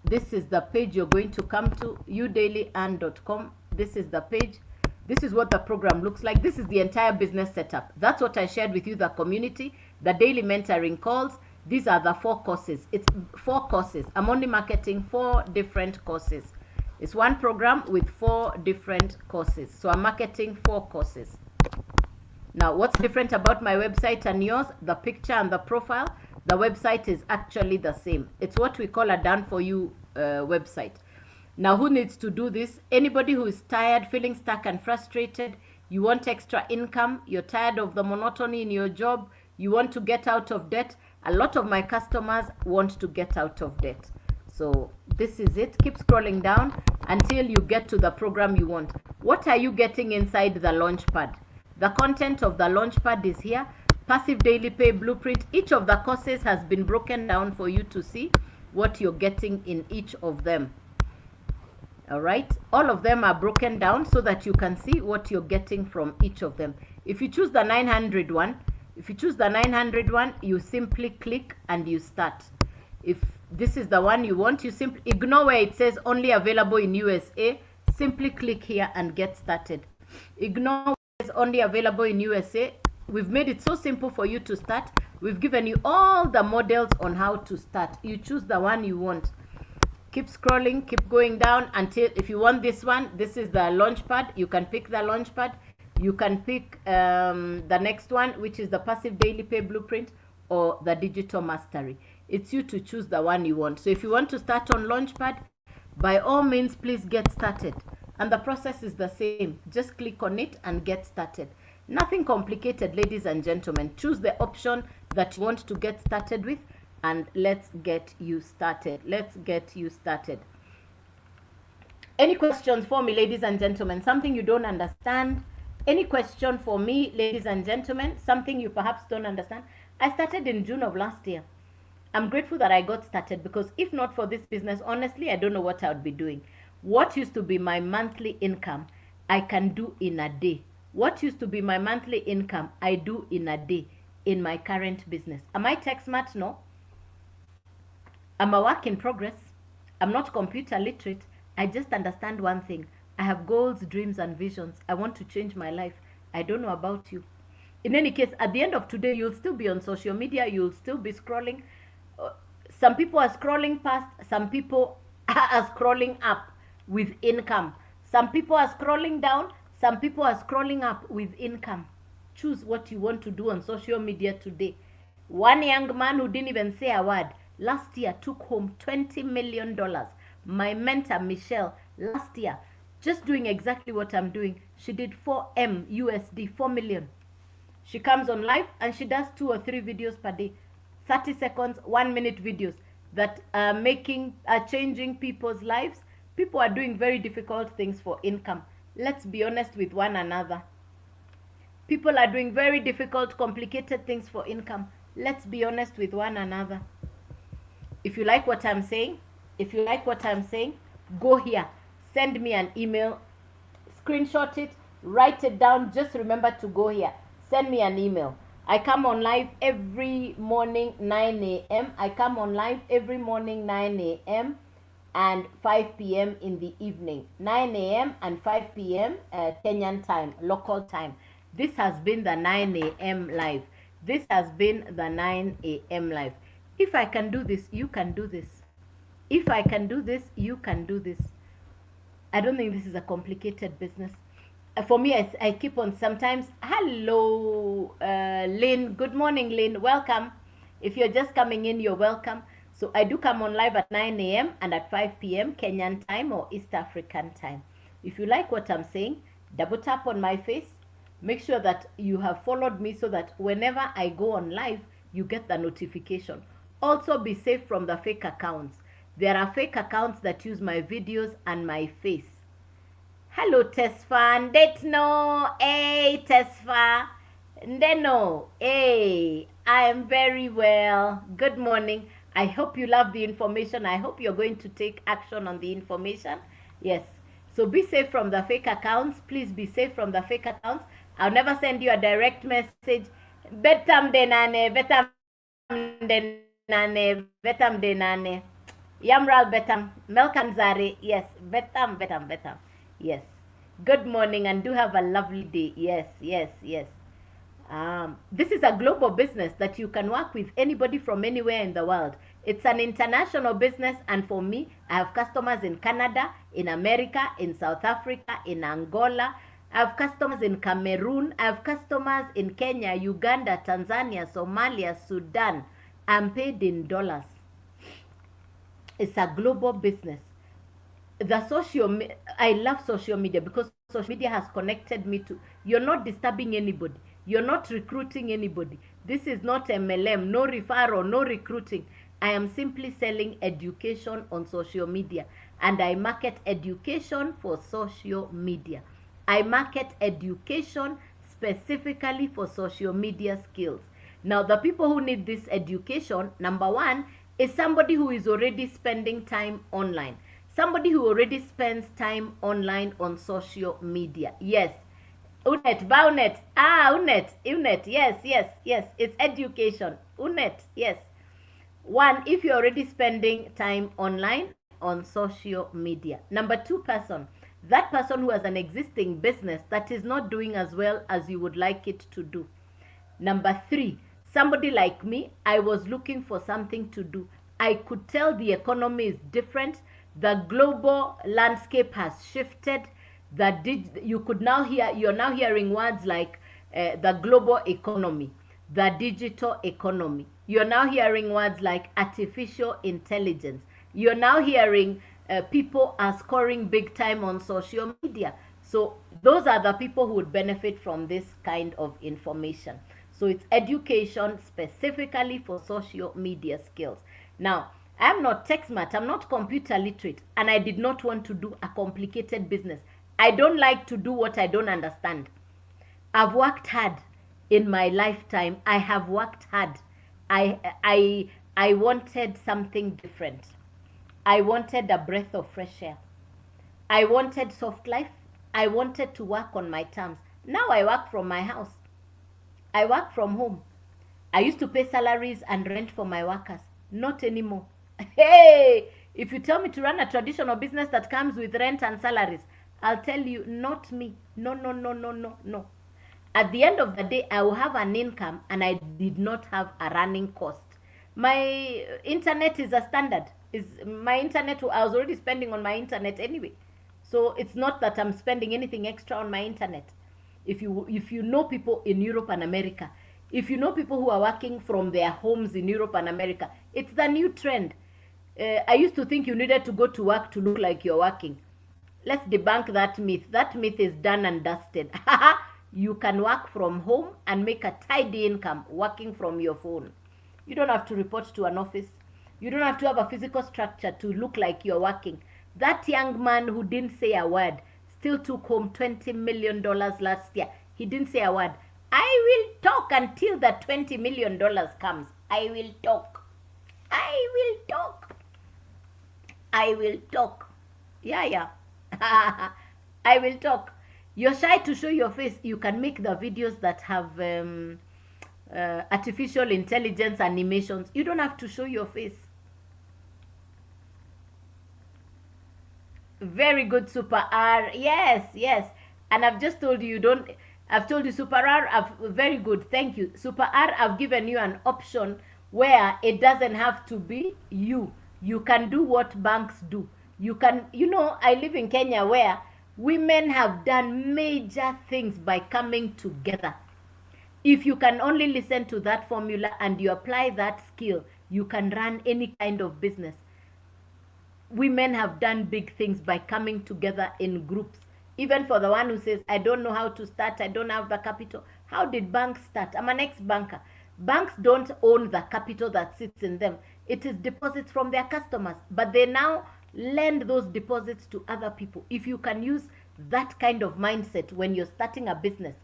This is the page you're going to come to, youdailyEarn.com. This is the page. This is what the program looks like. This is the entire business setup. That's what I shared with you, the community, the daily mentoring calls. These are the 4 courses. It's 4 courses. I'm only marketing 4 different courses. It's one program with 4 different courses. So I'm marketing 4 courses. Now, what's different about my website and yours? The picture and the profile. The website is actually the same. It's what we call a done for you website. Now, who needs to do this? Anybody who is tired, feeling stuck and frustrated, you want extra income, you're tired of the monotony in your job, you want to get out of debt. A lot of my customers want to get out of debt. So this is it. Keep scrolling down until you get to the program you want. What are you getting inside the Launchpad? The content of the Launchpad is here. Passive Daily Pay Blueprint. Each of the courses has been broken down for you to see what you're getting in each of them. All right, all of them are broken down so that you can see what you're getting from each of them. If you choose the 900 one, you simply click and you start. If this is the one you want, you simply ignore where it says only available in USA. Simply click here and get started. Ignore where it says only available in USA. We've made it so simple for you to start. We've given you all the models on how to start. You choose the one you want. Keep scrolling, keep going down until, if you want this one, this is the Launchpad. You can pick the Launchpad. You can pick the next one, which is the Passive Daily Pay Blueprint or the Digital Mastery. It's you to choose the one you want. So if you want to start on Launchpad, by all means, please get started. And the process is the same. Just click on it and get started. Nothing complicated, ladies and gentlemen. Choose the option that you want to get started with, and let's get you started. Let's get you started. Any questions for me, ladies and gentlemen? Something you don't understand? Any question for me, ladies and gentlemen? Something you perhaps don't understand? I started in June of last year. I'm grateful that I got started, because if not for this business, honestly, I don't know what I would be doing. What used to be my monthly income, I can do in a day. What used to be my monthly income, I do in a day in my current business. Am I tech smart? No. I'm a work in progress. I'm not computer literate. I just understand one thing. I have goals, dreams, and visions. I want to change my life. I don't know about you. In any case, at the end of today, you'll still be on social media. You'll still be scrolling. Some people are scrolling past. Some people are scrolling up with income. Some people are scrolling down. Some people are scrolling up with income. Choose what you want to do on social media today. One young man who didn't even say a word last year took home $20 million. My mentor, Michelle, last year, just doing exactly what I'm doing, she did 4M USD, 4 million. She comes on live and she does 2 or 3 videos per day. 30 seconds, 1 minute videos that are changing people's lives. People are doing very difficult things for income. Let's be honest with one another. People are doing very difficult, complicated things for income. Let's be honest with one another. If you like what I'm saying, go here. Send me an email. Screenshot it. Write it down. Just remember to go here. Send me an email. I come on live every morning 9 a.m. I come on live every morning 9 a.m. and 5 p.m. in the evening. 9 a.m. and 5 p.m. Kenyan time, local time. This has been the 9 a.m. live. This has been the 9 a.m. live. If I can do this, you can do this. If I can do this, you can do this. I don't think this is a complicated business. For me, I keep on sometimes. Hello, Lynn. Good morning, Lynn. Welcome. If you're just coming in, you're welcome. So I do come on live at 9 a.m. and at 5 p.m. Kenyan time or East African time. If you like what I'm saying, double tap on my face. Make sure that you have followed me so that whenever I go on live, you get the notification. Also, be safe from the fake accounts. There are fake accounts that use my videos and my face. Hello, Tesfa. Ndetno. Hey, Tesfa. Ndeno. Hey, I am very well. Good morning. I hope you love the information. I hope you're going to take action on the information. Yes. So be safe from the fake accounts. Please be safe from the fake accounts. I'll never send you a direct message. Betam denane, betam denane, betam denane. Yamral betam, Melkanzari. Yes, betam, betam, betam. Yes. Good morning and do have a lovely day. Yes, yes, yes. This is a global business that you can work with anybody from anywhere in the world. It's an international business, and for me, I have customers in Canada, in America, in South Africa, in Angola. I have customers in Cameroon. I have customers in Kenya, Uganda, Tanzania, Somalia, Sudan. I'm paid in dollars. It's a global business. I love social media because social media has connected me to, you're not disturbing anybody. You're not recruiting anybody. This is not MLM, no referral, no recruiting. I am simply selling education on social media, and I market education for social media. I market education specifically for social media skills. Now, the people who need this education, number one, is somebody who is already spending time online. Somebody who already spends time online on social media. Yes. Unet, Baunet. Unet. Yes. It's education. Unet, yes. One, if you're already spending time online on social media. Number two person, that person who has an existing business that is not doing as well as you would like it to do. Number three, somebody like me, I was looking for something to do. I could tell the economy is different. The global landscape has shifted. You could now hear, you're now hearing words like the global economy, the digital economy. You're now hearing words like artificial intelligence. You're now hearing people are scoring big time on social media. So those are the people who would benefit from this kind of information. So it's education specifically for social media skills. Now, I'm not tech smart, I'm not computer literate, and I did not want to do a complicated business. I don't like to do what I don't understand. I've worked hard in my lifetime. I have worked hard. I wanted something different. I wanted a breath of fresh air. I wanted soft life. I wanted to work on my terms. Now I work from my house. I work from home. I used to pay salaries and rent for my workers. Not anymore. Hey, if you tell me to run a traditional business that comes with rent and salaries, I'll tell you, not me. No. At the end of the day, I will have an income and I did not have a running cost. My internet is a standard. My internet, I was already spending on my internet anyway. So it's not that I'm spending anything extra on my internet. If you know people in Europe and America, if you know people who are working from their homes in Europe and America, it's the new trend. I used to think you needed to go to work to look like you're working. Let's debunk that myth. That myth is done and dusted. You can work from home and make a tidy income working from your phone. You don't have to report to an office. You don't have to have a physical structure to look like you're working. That young man who didn't say a word still took home $20 million last year. He didn't say a word. I will talk until the $20 million comes. I will talk. Yeah. I will talk. You're shy to show your face. You can make the videos that have artificial intelligence animations. You don't have to show your face. Very good, Super R. Yes. And I've just told you, I've told you, Super R, very good. Thank you. Super R, I've given you an option where it doesn't have to be you. You can do what banks do. You can, I live in Kenya where women have done major things by coming together. If you can only listen to that formula and you apply that skill, you can run any kind of business. Women have done big things by coming together in groups. Even for the one who says, I don't know how to start, I don't have the capital. How did banks start? I'm an ex-banker. Banks don't own the capital that sits in them. It is deposits from their customers. But they now lend those deposits to other people. If you can use that kind of mindset when you're starting a business,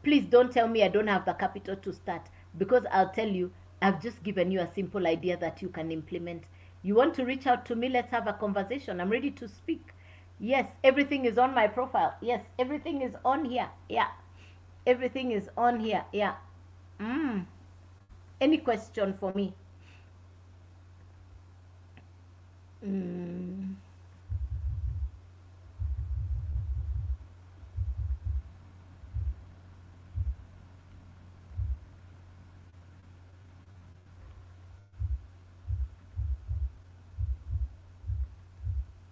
please don't tell me I don't have the capital to start, because I'll tell you, I've just given you a simple idea that you can implement. You want to reach out to me, let's have a conversation. I'm ready to speak. Yes, everything is on my profile. Yes, everything is on here. Yeah, everything is on here. Yeah. Any question for me?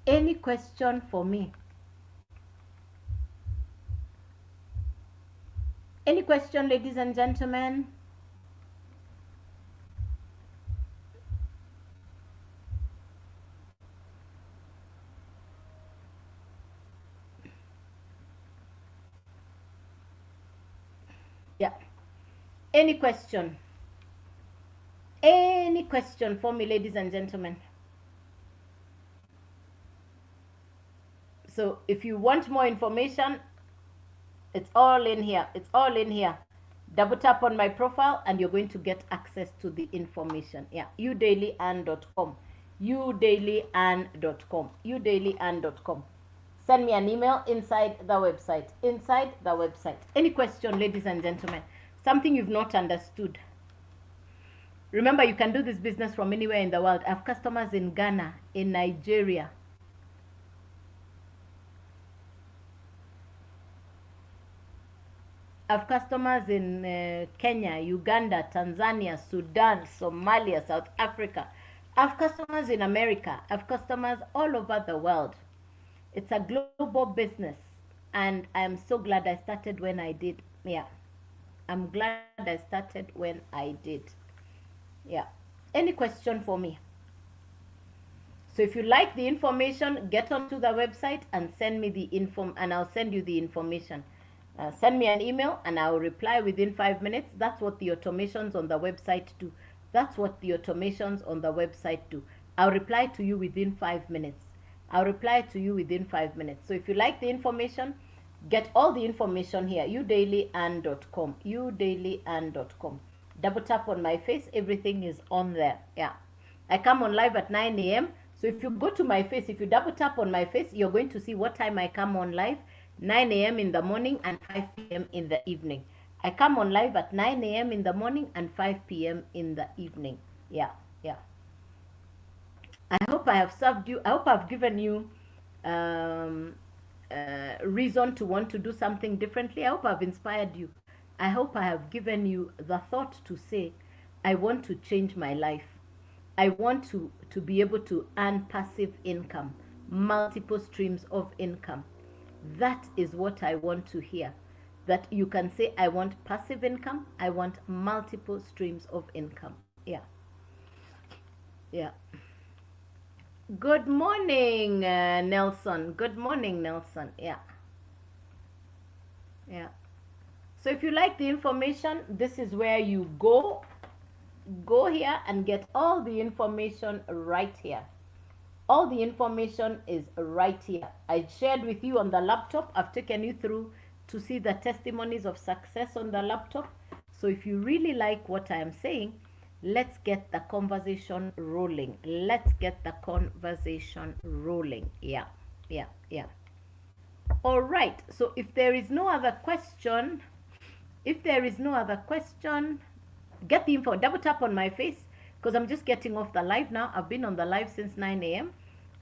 Any question for me? Any question, ladies and gentlemen? Yeah. Any question? Any question for me, ladies and gentlemen? So if you want more information, it's all in here. It's all in here. Double tap on my profile and you're going to get access to the information. Yeah, udailyand.com. udailyand.com. udailyand.com. Send me an email inside the website. Inside the website. Any question, ladies and gentlemen? Something you've not understood? Remember, you can do this business from anywhere in the world. I have customers in Ghana, in Nigeria. I have customers in Kenya, Uganda, Tanzania, Sudan, Somalia, South Africa. I have customers in America. I have customers all over the world. It's a global business, and I'm so glad I started when I did. Yeah, I'm glad I started when I did. Yeah. Any question for me? So if you like the information, get onto the website and send me the info, and I'll send you the information. Send me an email and I'll reply within 5 minutes. That's what the automations on the website do. That's what the automations on the website do. I'll reply to you within 5 minutes. I'll reply to you within 5 minutes. So if you like the information, get all the information here, udailyand.com. udailyand.com. Double tap on my face, everything is on there. Yeah, I come on live at 9 a.m. So if you go to my face, if you double tap on my face, you're going to see what time I come on live. 9 a.m. in the morning and 5 p.m. in the evening. I come on live at 9 a.m. in the morning and 5 p.m. in the evening. Yeah. I hope I have served you. I hope I've given you reason to want to do something differently. I hope I've inspired you. I hope I have given you the thought to say, I want to change my life. I want to be able to earn passive income, multiple streams of income. That is what I want to hear. That you can say, I want passive income. I want multiple streams of income. Yeah. Good morning, Nelson. Good morning, Nelson. Yeah. So if you like the information, this is where you go. Go here and get all the information right here. All the information is right here. I shared with you on the laptop. I've taken you through to see the testimonies of success on the laptop. So if you really like what I am saying, let's get the conversation rolling. Let's get the conversation rolling. Yeah. All right. So if there is no other question, get the info. Double tap on my face because I'm just getting off the live now. I've been on the live since 9 a.m.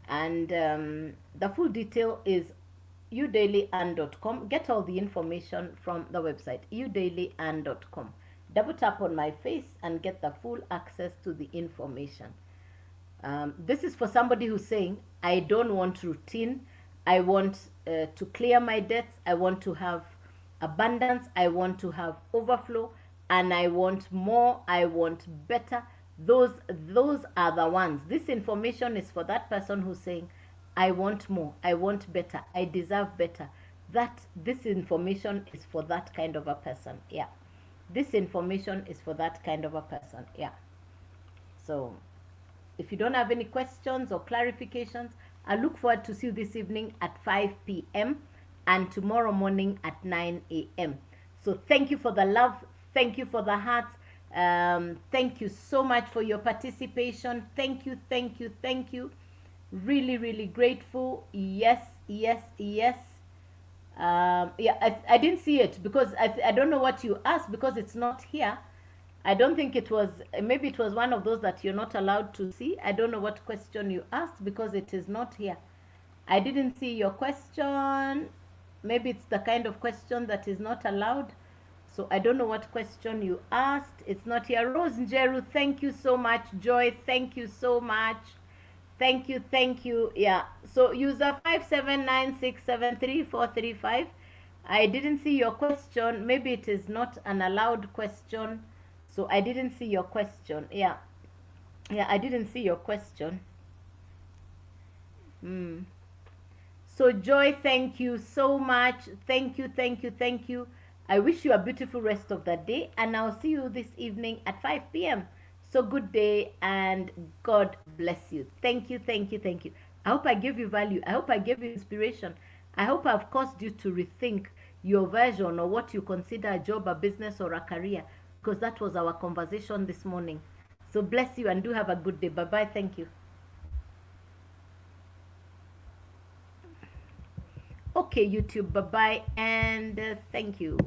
and the full detail is udailyand.com. Get all the information from the website, udailyand.com. Double tap on my face and get the full access to the information. This is for somebody who's saying, I don't want routine. I want to clear my debts. I want to have abundance. I want to have overflow. And I want more. I want better. Those are the ones. This information is for that person who's saying, I want more. I want better. I deserve better. This information is for that kind of a person. Yeah. This information is for that kind of a person. Yeah. So if you don't have any questions or clarifications, I look forward to see you this evening at 5 p.m. and tomorrow morning at 9 a.m. So thank you for the love. Thank you for the hearts. Thank you so much for your participation. Thank you. Really, really grateful. Yes. I didn't see it because I don't know what you asked because it's not here. I don't think it was, maybe it was one of those that you're not allowed to see. I don't know what question you asked because it is not here. I didn't see your question. Maybe it's the kind of question that is not allowed. So I don't know what question you asked. It's not here. Rose Njeru, thank you so much. Joy, thank you so much. Thank you. Yeah. So user 579673435. I didn't see your question. Maybe it is not an allowed question. So I didn't see your question. Yeah, I didn't see your question. So Joy, thank you so much. Thank you. I wish you a beautiful rest of the day, and I'll see you this evening at 5 p.m. So good day and God bless you. Thank you. I hope I gave you value. I hope I gave you inspiration. I hope I've caused you to rethink your version or what you consider a job, a business, or a career, because that was our conversation this morning. So bless you and do have a good day. Bye-bye. Thank you. Okay, YouTube, bye bye, and thank you.